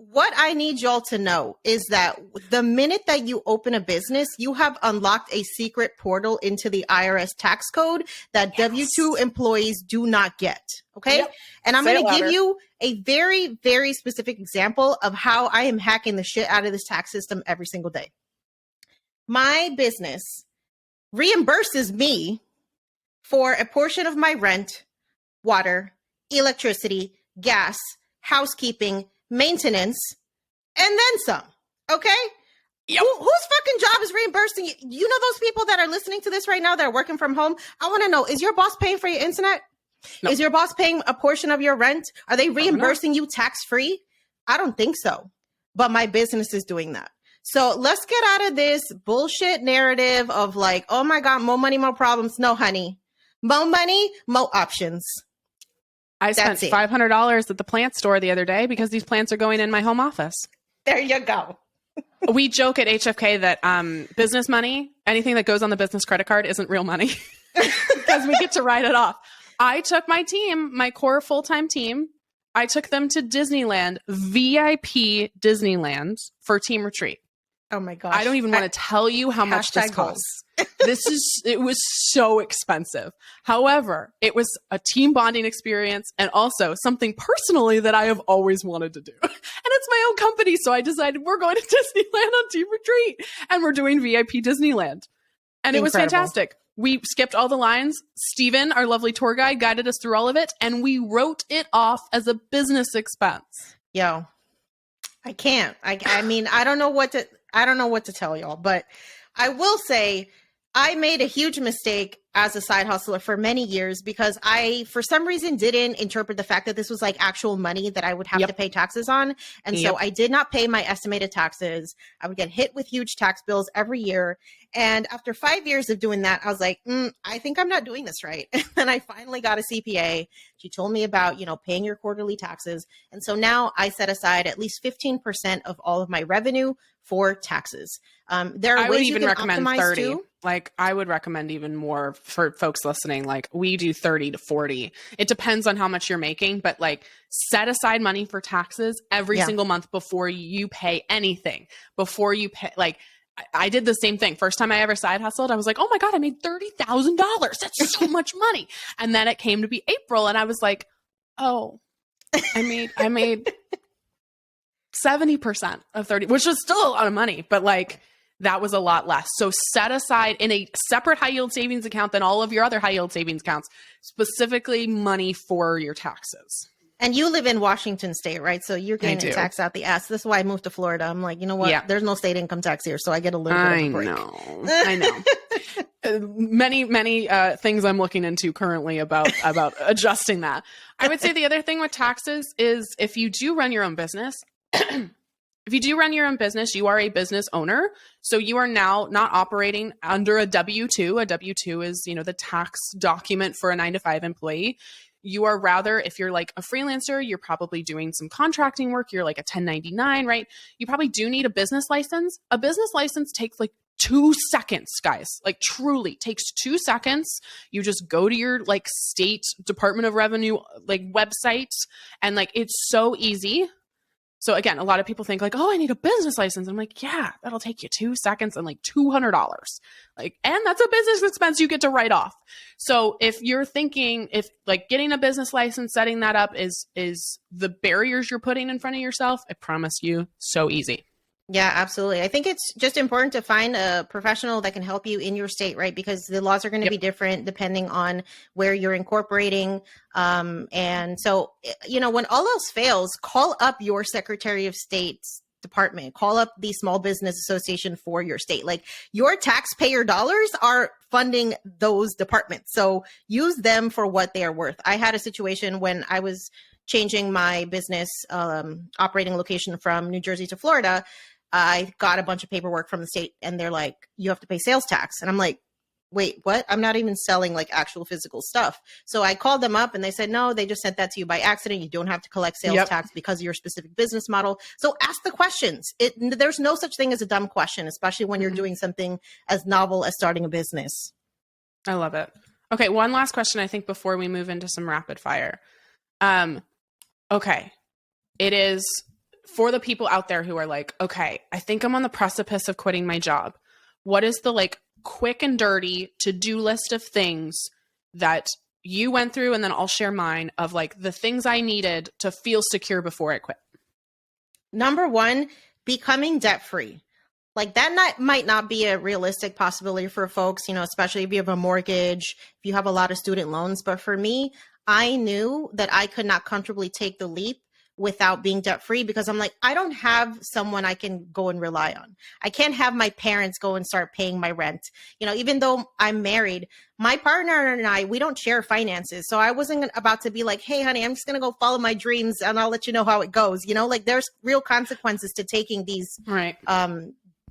What I need y'all to know is that the minute that you open a business, you have unlocked a secret portal into the IRS tax code that W-2 employees do not get. Okay. Yep. And I'm going to give you a very, very specific example of how I am hacking the shit out of this tax system every single day. My business reimburses me for a portion of my rent, water, electricity, gas, housekeeping, maintenance, and then some. Okay. Yep. Whose fucking job is reimbursing you? You know those people that are listening to this right now that are working from home? I want to know, is your boss paying for your internet? No. Is your boss paying a portion of your rent? Are they reimbursing you tax-free? I don't think so. But my business is doing that. So let's get out of this bullshit narrative of like, oh my God, more money, more problems. No, honey. More money, more options. I spent $500 at the plant store the other day because these plants are going in my home office. There you go. We joke at HFK that business money, anything that goes on the business credit card isn't real money because we get to write it off. I took my team, my core full-time team, I took them to Disneyland, VIP Disneyland for team retreat. Oh my gosh. I don't even want to tell you how much this costs. It was so expensive. However, it was a team bonding experience and also something personally that I have always wanted to do. And it's my own company. So I decided we're going to Disneyland on team retreat and we're doing VIP Disneyland. And it was fantastic. We skipped all the lines. Steven, our lovely tour guide, guided us through all of it. And we wrote it off as a business expense. Yo, I can't. I mean, I don't know what to tell y'all, but I will say I made a huge mistake as a side hustler for many years because I, for some reason, didn't interpret the fact that this was like actual money that I would have to pay taxes on. And so I did not pay my estimated taxes. I would get hit with huge tax bills every year. And after 5 years of doing that, I was like, I think I'm not doing this right. And I finally got a CPA. She told me about, paying your quarterly taxes. And so now I set aside at least 15% of all of my revenue for taxes. There are ways you can recommend optimize 30. too. Like I would recommend even more for folks listening. Like we do 30 to 40. It depends on how much you're making, but like set aside money for taxes every single month before you pay anything. Before you pay, like I did the same thing. First time I ever side hustled, I was like, oh my God, I made $30,000. That's so much money. And then it came to be April and I was like, oh, I made 70% of 30, which was still a lot of money, but like that was a lot less. So set aside in a separate high yield savings account than all of your other high yield savings accounts, specifically money for your taxes. And you live in Washington State, right? So you're getting taxed out the ass. This is why I moved to Florida. I'm like, you know what? Yeah. There's no state income tax here, so I get a little bit of a break. I know. Many things I'm looking into currently about adjusting that. I would say the other thing with taxes is if you do run your own business, you are a business owner. So you are now not operating under a W-2. A W-2 is, the tax document for a 9-to-5 employee. You are rather, if you're like a freelancer, you're probably doing some contracting work. You're like a 1099, right? You probably do need a business license. A business license takes like 2 seconds, guys. Like truly takes 2 seconds. You just go to your like state Department of Revenue like website and like it's so easy. So again, a lot of people think like, oh, I need a business license. I'm like, yeah, that'll take you 2 seconds and like $200. Like, and that's a business expense you get to write off. So if you're thinking if like getting a business license, setting that up is the barriers you're putting in front of yourself, I promise you, so easy. Yeah, absolutely. I think it's just important to find a professional that can help you in your state, right? Because the laws are going to be different depending on where you're incorporating. And so, when all else fails, call up your Secretary of State's department, call up the Small Business Association for your state. Like your taxpayer dollars are funding those departments. So use them for what they are worth. I had a situation when I was changing my business operating location from New Jersey to Florida. I got a bunch of paperwork from the state and they're like, you have to pay sales tax. And I'm like, wait, what? I'm not even selling like actual physical stuff. So I called them up and they said, no, they just sent that to you by accident. You don't have to collect sales tax because of your specific business model. So ask the questions. There's no such thing as a dumb question, especially when you're doing something as novel as starting a business. I love it. Okay. One last question, I think, before we move into some rapid fire. Okay. It is for the people out there who are like, okay, I think I'm on the precipice of quitting my job. What is the like quick and dirty to-do list of things that you went through? And then I'll share mine of like the things I needed to feel secure before I quit. Number 1, becoming debt-free. Like that might not be a realistic possibility for folks, especially if you have a mortgage, if you have a lot of student loans. But for me, I knew that I could not comfortably take the leap without being debt free, because I'm like, I don't have someone I can go and rely on. I can't have my parents go and start paying my rent. You know, even though I'm married, my partner and I, we don't share finances. So I wasn't about to be like, hey, honey, I'm just going to go follow my dreams and I'll let you know how it goes. You know, like there's real consequences to taking these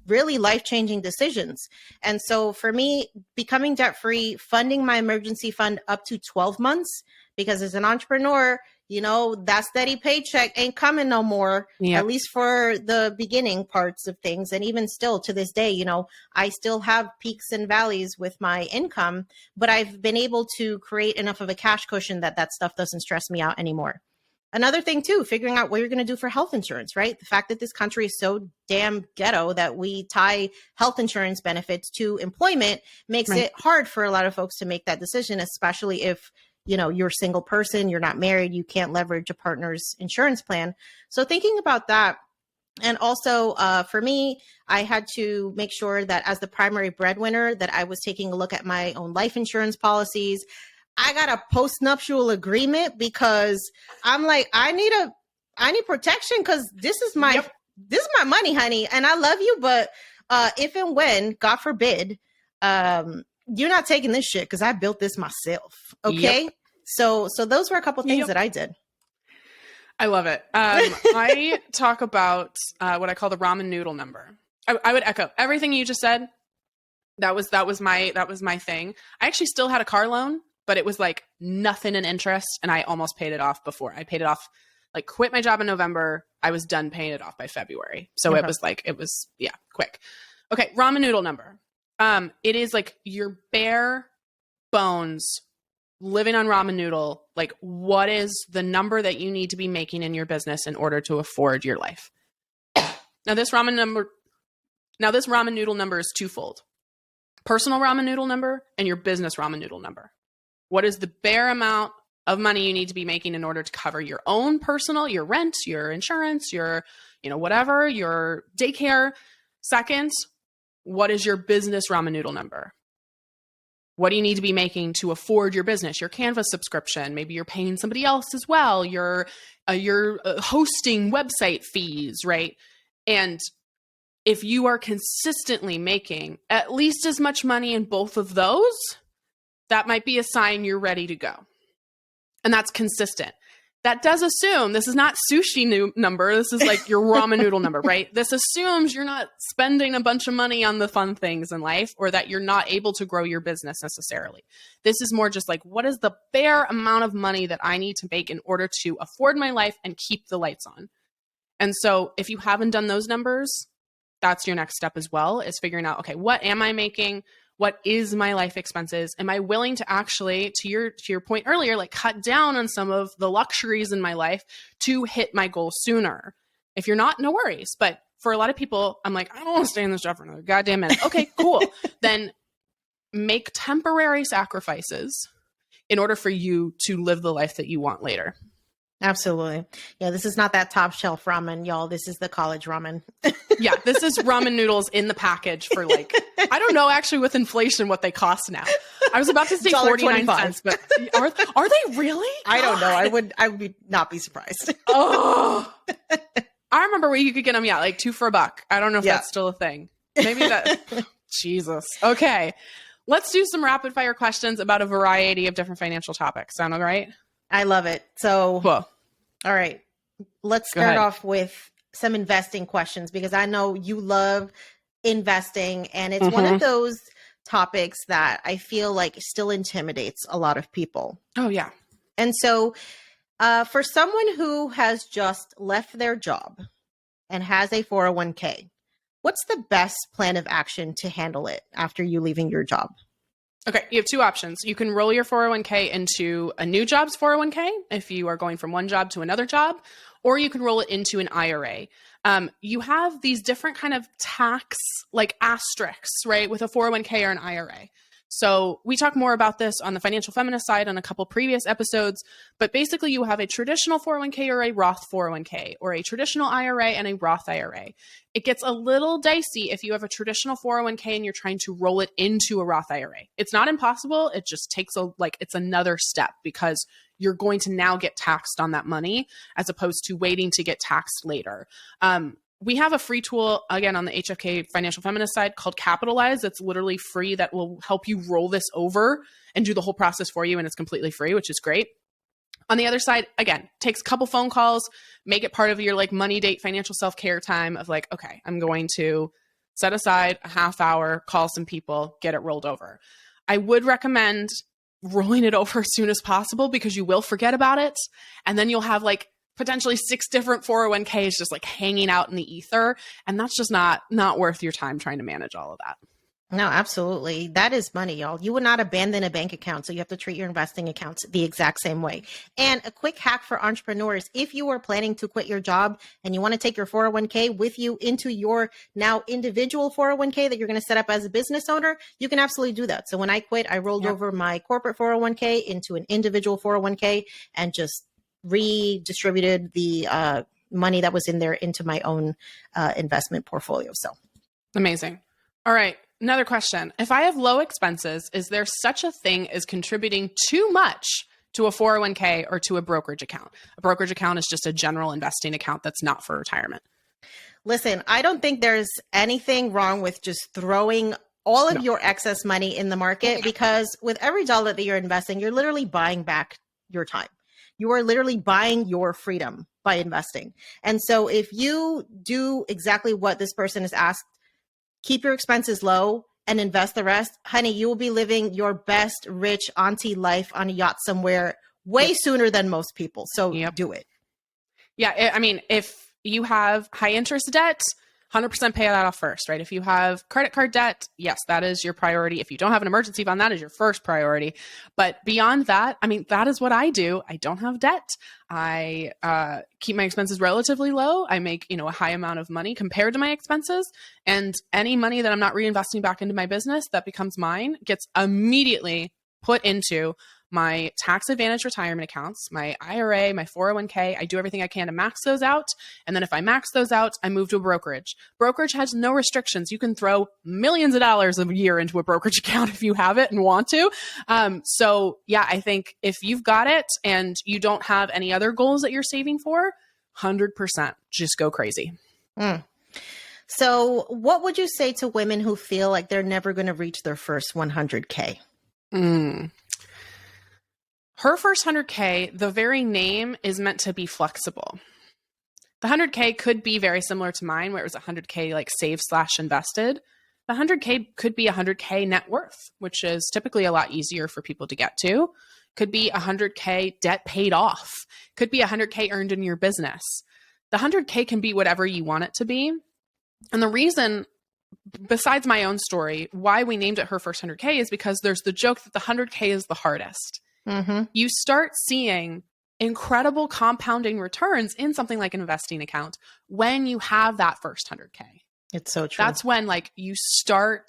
really life-changing decisions. And so for me, becoming debt-free, funding my emergency fund up to 12 months, because as an entrepreneur, you know, that steady paycheck ain't coming no more, at least for the beginning parts of things. And even still to this day, you know, I still have peaks and valleys with my income, but I've been able to create enough of a cash cushion that that stuff doesn't stress me out anymore. Another thing too, figuring out what you're going to do for health insurance, right? The fact that this country is so damn ghetto that we tie health insurance benefits to employment makes it hard for a lot of folks to make that decision, especially if, you know, you're a single person, you're not married, you can't leverage a partner's insurance plan. So thinking about that. And also for me, I had to make sure that as the primary breadwinner, that I was taking a look at my own life insurance policies. I got a post-nuptial agreement because I'm like, I need protection because this is my money, honey. And I love you, but if and when, God forbid, you're not taking this shit because I built this myself. Okay. So those were a couple things that I did. I love it. I talk about what I call the ramen noodle number. I would echo everything you just said. That was my thing. I actually still had a car loan, but it was like nothing in interest. And I almost paid it off before. I paid it off, like quit my job in November. I was done paying it off by February. So it was quick. Okay. Ramen noodle number. It is like your bare bones living on ramen noodle. Like, what is the number that you need to be making in your business in order to afford your life? Now this ramen noodle number is twofold: personal ramen noodle number and your business ramen noodle number. What is the bare amount of money you need to be making in order to cover your own personal, your rent, your insurance, your, you know, whatever, your daycare? Second, what is your business ramen noodle number? What do you need to be making to afford your business? Your Canvas subscription, maybe you're paying somebody else as well. Your hosting website fees, right? And if you are consistently making at least as much money in both of those, that might be a sign you're ready to go. And that's consistent. That does assume this is not sushi number. This is like your ramen noodle number, right? This assumes you're not spending a bunch of money on the fun things in life, or that you're not able to grow your business necessarily. This is more just like, what is the bare amount of money that I need to make in order to afford my life and keep the lights on? And so if you haven't done those numbers, that's your next step as well, is figuring out, okay, what am I making? What is my life expenses? Am I willing to actually, to your point earlier, like cut down on some of the luxuries in my life to hit my goal sooner? If you're not, no worries. But for a lot of people, I'm like, I don't want to stay in this job for another goddamn minute. Okay, cool. Then make temporary sacrifices in order for you to live the life that you want later. Absolutely. Yeah, this is not that top shelf ramen, y'all. This is the college ramen. Yeah, this is ramen noodles in the package for like, I don't know actually with inflation what they cost now. I was about to say 49 cents, but are they really? I don't know. I would not be surprised. Oh, I remember where you could get them. Yeah, like $2 for $1. I don't know if that's still a thing. Maybe that. Jesus. Okay. Let's do some rapid fire questions about a variety of different financial topics. Sound all right? I love it. So, cool. All right, let's start off with some investing questions, because I know you love investing, and it's one of those topics that I feel like still intimidates a lot of people. Oh, yeah. And so for someone who has just left their job and has a 401k, what's the best plan of action to handle it after you leaving your job? Okay, you have two options. You can roll your 401k into a new job's 401k if you are going from one job to another job, or you can roll it into an IRA. You have these different kind of tax like asterisks, right, with a 401k or an IRA. So we talk more about this on the Financial Feminist side on a couple previous episodes, but basically you have a traditional 401k or a Roth 401k, or a traditional IRA and a Roth IRA. It gets a little dicey if you have a traditional 401k and you're trying to roll it into a Roth IRA. It's not impossible. It just takes it's another step, because you're going to now get taxed on that money as opposed to waiting to get taxed later. We have a free tool, again, on the HFK Financial Feminist side called Capitalize. It's literally free, that will help you roll this over and do the whole process for you. And it's completely free, which is great. On the other side, again, takes a couple phone calls, make it part of your money date, financial self-care time of okay, I'm going to set aside a half hour, call some people, get it rolled over. I would recommend rolling it over as soon as possible, because you will forget about it. And then you'll have potentially 6 different 401ks just hanging out in the ether. And that's just not worth your time trying to manage all of that. No, absolutely. That is money, y'all. You would not abandon a bank account. So you have to treat your investing accounts the exact same way. And a quick hack for entrepreneurs: if you are planning to quit your job and you want to take your 401k with you into your now individual 401k that you're going to set up as a business owner, you can absolutely do that. So when I quit, I rolled over my corporate 401k into an individual 401k and just redistributed the money that was in there into my own investment portfolio. So amazing. All right. Another question. If I have low expenses, is there such a thing as contributing too much to a 401k or to a brokerage account? A brokerage account is just a general investing account that's not for retirement. Listen, I don't think there's anything wrong with just throwing all of your excess money in the market, because with every dollar that you're investing, you're literally buying back your time. You are literally buying your freedom by investing. And so if you do exactly what this person has asked, keep your expenses low and invest the rest, honey, you will be living your best rich auntie life on a yacht somewhere way sooner than most people. So do it. Yeah. I mean, if you have high interest debt, 100% pay that off first, right? If you have credit card debt, yes, that is your priority. If you don't have an emergency fund, that is your first priority. But beyond that, I mean, that is what I do. I don't have debt. I keep my expenses relatively low. I make, a high amount of money compared to my expenses. And any money that I'm not reinvesting back into my business that becomes mine gets immediately put into my tax advantage retirement accounts, my IRA, my 401k. I do everything I can to max those out. And then if I max those out, I move to a brokerage. Brokerage has no restrictions. You can throw millions of dollars a year into a brokerage account if you have it and want to. So yeah, I think if you've got it and you don't have any other goals that you're saving for, 100% just go crazy. So what would you say to women who feel like they're never going to reach their first 100K? Her first 100K, the very name is meant to be flexible. The 100K could be very similar to mine, where it was 100K save/invested. The 100K could be 100K net worth, which is typically a lot easier for people to get to. Could be 100K debt paid off. Could be 100K earned in your business. The 100K can be whatever you want it to be. And the reason, besides my own story, why we named it Her First 100K is because there's the joke that the 100K is the hardest. You start seeing incredible compounding returns in something like an investing account when you have that first 100K. It's so true. That's when you start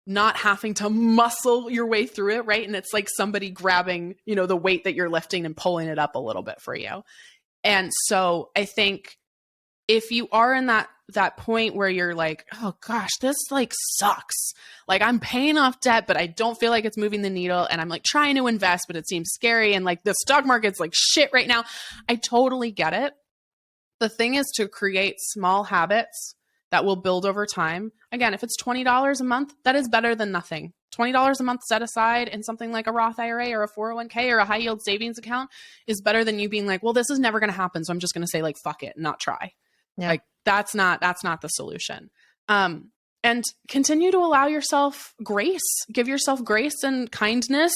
not having to muscle your way through it, right? And it's like somebody grabbing, the weight that you're lifting and pulling it up a little bit for you. And so I think if you are in that point where you're like, oh gosh, this sucks. I'm paying off debt, but I don't feel like it's moving the needle. And I'm trying to invest, but it seems scary. And the stock market's shit right now. I totally get it. The thing is to create small habits that will build over time. Again, if it's $20 a month, that is better than nothing. $20 a month set aside in something like a Roth IRA or a 401k or a high yield savings account is better than you being well, this is never going to happen. So I'm just going to say fuck it and not try. Yeah. That's not the solution. And continue to allow yourself grace, give yourself grace and kindness.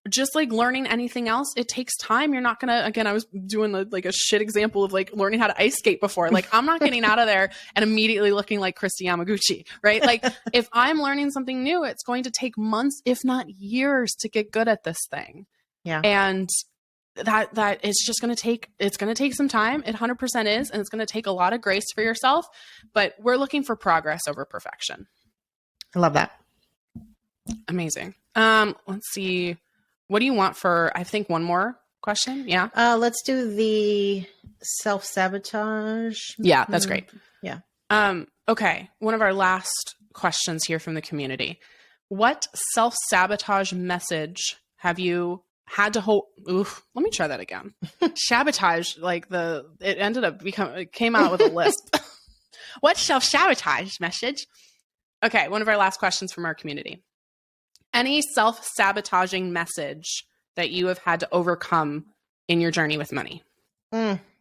Just learning anything else, it takes time. You're not going to, again, I was doing a shit example of learning how to ice skate before. I'm not getting out of there and immediately looking like Christy Yamaguchi, right? If I'm learning something new, it's going to take months, if not years, to get good at this thing. Yeah. And that it's just going to take some time. It 100% is. And it's going to take a lot of grace for yourself, but we're looking for progress over perfection. I love that. Amazing. Let's see. What do you want for, I think, one more question? Yeah. Let's do the self-sabotage. Yeah, that's great. Yeah. Okay. One of our last questions here from the community. What self-sabotage message have you had to hold? Oof, let me try that again. Sabotage, like it came out with a lisp. What self-sabotage message? Okay. One of our last questions from our community. Any self-sabotaging message that you have had to overcome in your journey with money?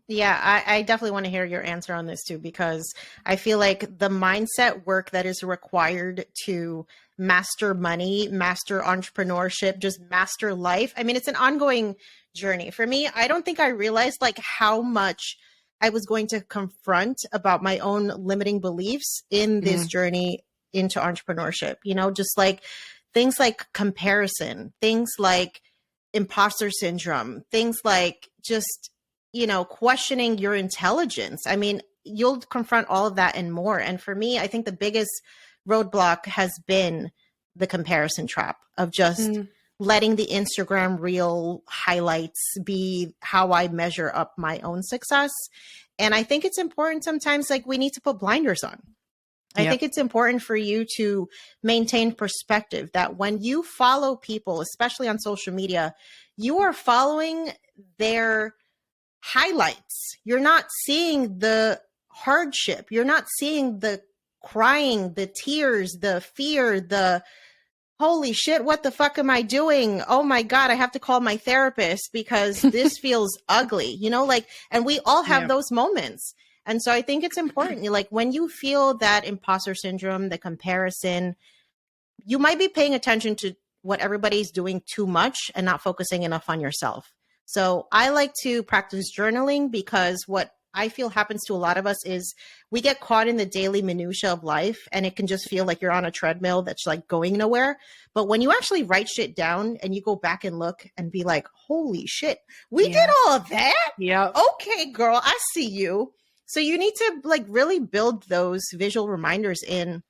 Yeah, I definitely want to hear your answer on this too, because I feel like the mindset work that is required to master money, master entrepreneurship, just master life. I mean, it's an ongoing journey. For me, I don't think I realized like how much I was going to confront about my own limiting beliefs in this journey into entrepreneurship, just like things like comparison, things like imposter syndrome, things like just questioning your intelligence. I mean, you'll confront all of that and more. And for me, I think the biggest roadblock has been the comparison trap of just letting the Instagram reel highlights be how I measure up my own success. And I think it's important sometimes, like, we need to put blinders on. I think it's important for you to maintain perspective that when you follow people, especially on social media, you are following their highlights. You're not seeing the hardship. You're not seeing the crying, the tears, the fear, the holy shit, what the fuck am I doing? Oh my God, I have to call my therapist because this feels ugly, and we all have those moments. And so I think it's important, like when you feel that imposter syndrome, the comparison, you might be paying attention to what everybody's doing too much and not focusing enough on yourself. So I like to practice journaling because what I feel happens to a lot of us is we get caught in the daily minutia of life, and it can just feel like you're on a treadmill that's like going nowhere. But when you actually write shit down and you go back and look and be like, holy shit, we did all of that? Yeah. Okay, girl, I see you. So you need to like really build those visual reminders in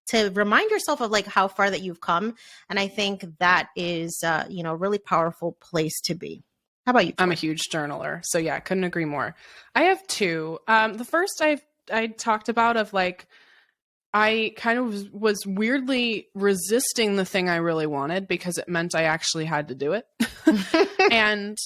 to remind yourself of like how far that you've come. And I think that is, a really powerful place to be. How about you, Tori? I'm a huge journaler. So yeah, couldn't agree more. I have two. The first I talked about of like, I kind of was weirdly resisting the thing I really wanted because it meant I actually had to do it. And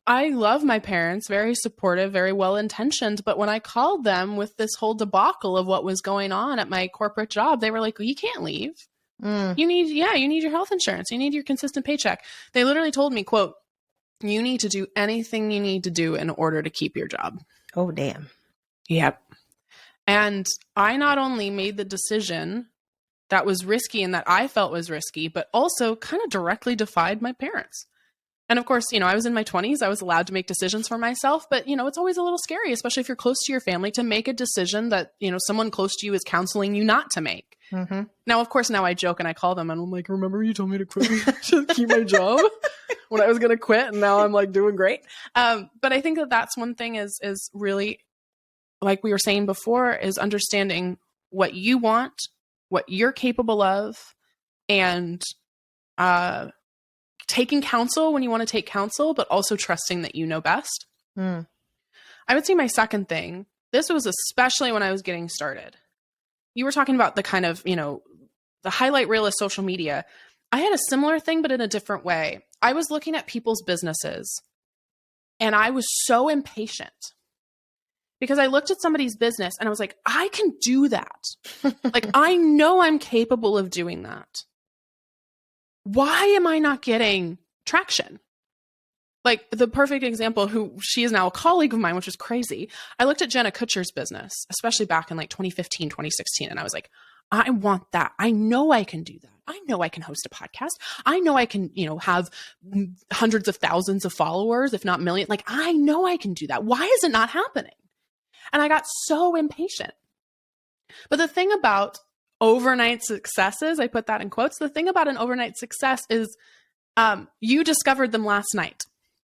I love my parents, very supportive, very well-intentioned. But when I called them with this whole debacle of what was going on at my corporate job, they were like, well, you can't leave. You need your health insurance. You need your consistent paycheck. They literally told me, quote, you need to do anything you need to do in order to keep your job. Oh, damn. Yep. And I not only made the decision that was risky and that I felt was risky, but also kind of directly defied my parents. And of course, I was in my 20s. I was allowed to make decisions for myself, but it's always a little scary, especially if you're close to your family, to make a decision that, someone close to you is counseling you not to make. Now, of course, now I joke and I call them and I'm like, remember you told me to quit to keep my job when I was going to quit, and now I'm like doing great. But I think that that's one thing is really, like we were saying before, is understanding what you want, what you're capable of, and taking counsel when you want to take counsel, but also trusting that you know best. I would say my second thing, this was especially when I was getting started. You were talking about the kind of, the highlight reel of social media. I had a similar thing, but in a different way. I was looking at people's businesses and I was so impatient because I looked at somebody's business and I was like, I can do that. Like, I know I'm capable of doing that. Why am I not getting traction? Like the perfect example, who she is now a colleague of mine, which is crazy. I looked at Jenna Kutcher's business, especially back in like 2015, 2016. And I was like, I want that. I know I can do that. I know I can host a podcast. I know I can, have hundreds of thousands of followers, if not millions. Like, I know I can do that. Why is it not happening? And I got so impatient. But the thing about overnight successes, I put that in quotes. The thing about an overnight success is you discovered them last night.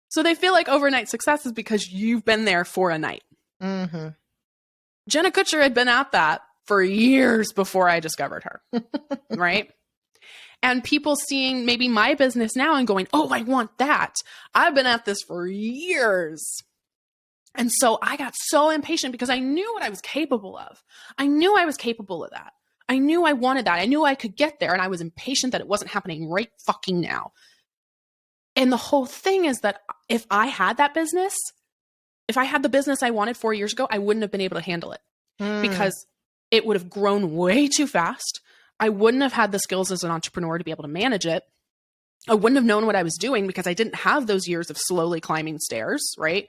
So they feel like overnight successes because you've been there for a night. Jenna Kutcher had been at that for years before I discovered her. Right. And people seeing maybe my business now and going, oh, I want that. I've been at this for years. And so I got so impatient because I knew what I was capable of. I knew I was capable of that. I knew I wanted that. I knew I could get there. And I was impatient that it wasn't happening right fucking now. And the whole thing is that if I had that business, if I had the business I wanted 4 years ago, I wouldn't have been able to handle it because it would have grown way too fast. I wouldn't have had the skills as an entrepreneur to be able to manage it. I wouldn't have known what I was doing because I didn't have those years of slowly climbing stairs, right?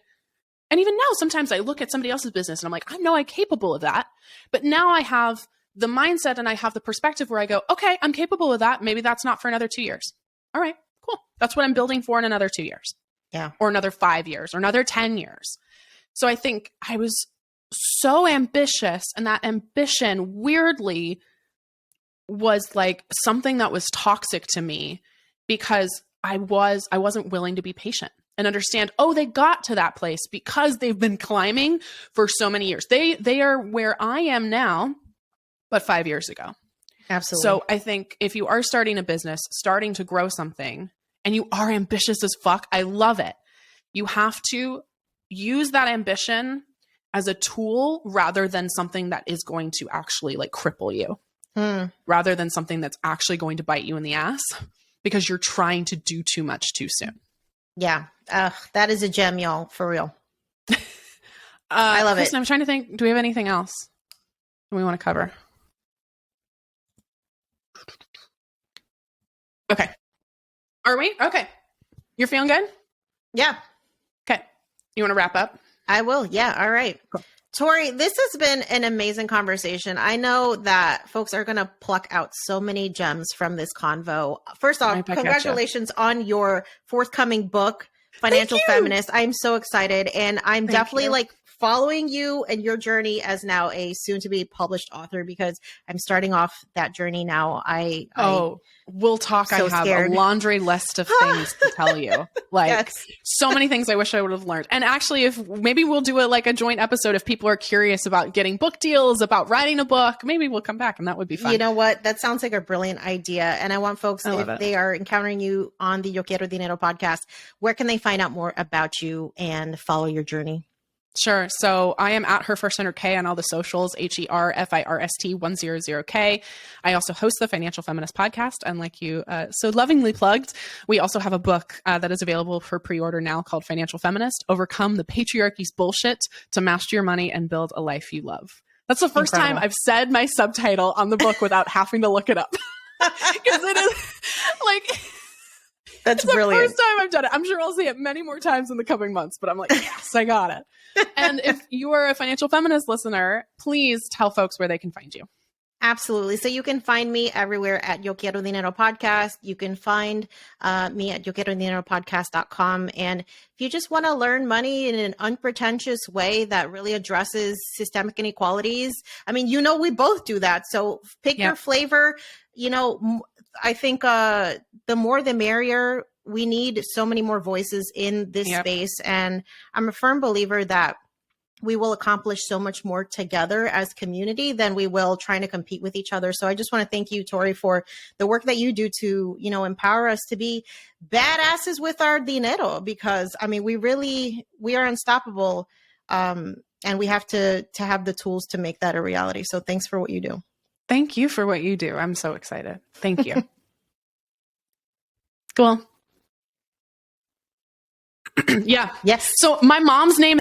And even now, sometimes I look at somebody else's business and I'm like, I know I'm capable of that. But now I have the mindset and I have the perspective where I go, okay, I'm capable of that. Maybe that's not for another 2 years. All right, cool. That's what I'm building for in another 2 years. Yeah. Or another 5 years or another 10 years. So I think I was so ambitious, and that ambition weirdly was like something that was toxic to me because I wasn't willing to be patient and understand, oh, they got to that place because they've been climbing for so many years. They are where I am now, but 5 years ago. Absolutely. So I think if you are starting a business, starting to grow something, and you are ambitious as fuck, I love it. You have to use that ambition as a tool rather than something that is going to actually like cripple you. Rather than something that's actually going to bite you in the ass because you're trying to do too much too soon. Yeah. That is a gem, y'all, for real. I love Kristen, it. I'm trying to think, do we have anything else we want to cover? Okay. Are we? Okay. You're feeling good? Yeah. Okay. You want to wrap up? I will. Yeah. All right. Cool. Tori, this has been an amazing conversation. I know that folks are going to pluck out so many gems from this convo. First off, congratulations on your forthcoming book, Financial Feminist. I'm so excited. And I'm definitely like following you and your journey as now a soon to be published author because I'm starting off that journey now. We'll talk. So I have scared. A laundry list of things to tell you. Like so many things I wish I would have learned. And actually, if maybe we'll do a joint episode if people are curious about getting book deals, about writing a book, maybe we'll come back and that would be fun. You know what? That sounds like a brilliant idea. And I want folks, if they are encountering you on the Yo Quiero Dinero podcast, where can they find out more about you and follow your journey? Sure. So I am at Her First 100K on all the socials, HERFIRST100K. I also host the Financial Feminist podcast. And like you so lovingly plugged, we also have a book that is available for pre-order now called Financial Feminist, Overcome the Patriarchy's Bullshit to Master Your Money and Build a Life You Love. That's the first time I've said my subtitle on the book without having to look it up. Because it is like... That's it's brilliant. The first time I've done it. I'm sure I'll see it many more times in the coming months, but I'm like, yes, I got it. And if you are a Financial Feminist listener, please tell folks where they can find you. Absolutely. So you can find me everywhere at Yo Quiero Dinero Podcast. You can find me at YoQuieroDineroPodcast.com. And if you just want to learn money in an unpretentious way that really addresses systemic inequalities, I mean, we both do that. So pick your flavor. I think the more the merrier. We need so many more voices in this space. And I'm a firm believer that we will accomplish so much more together as community than we will trying to compete with each other. So I just want to thank you, Tori, for the work that you do to, empower us to be badasses with our dinero, because I mean, we are unstoppable. And we have to have the tools to make that a reality. So thanks for what you do. Thank you for what you do. I'm so excited. Thank you. Cool. Yeah. Yes. So my mom's name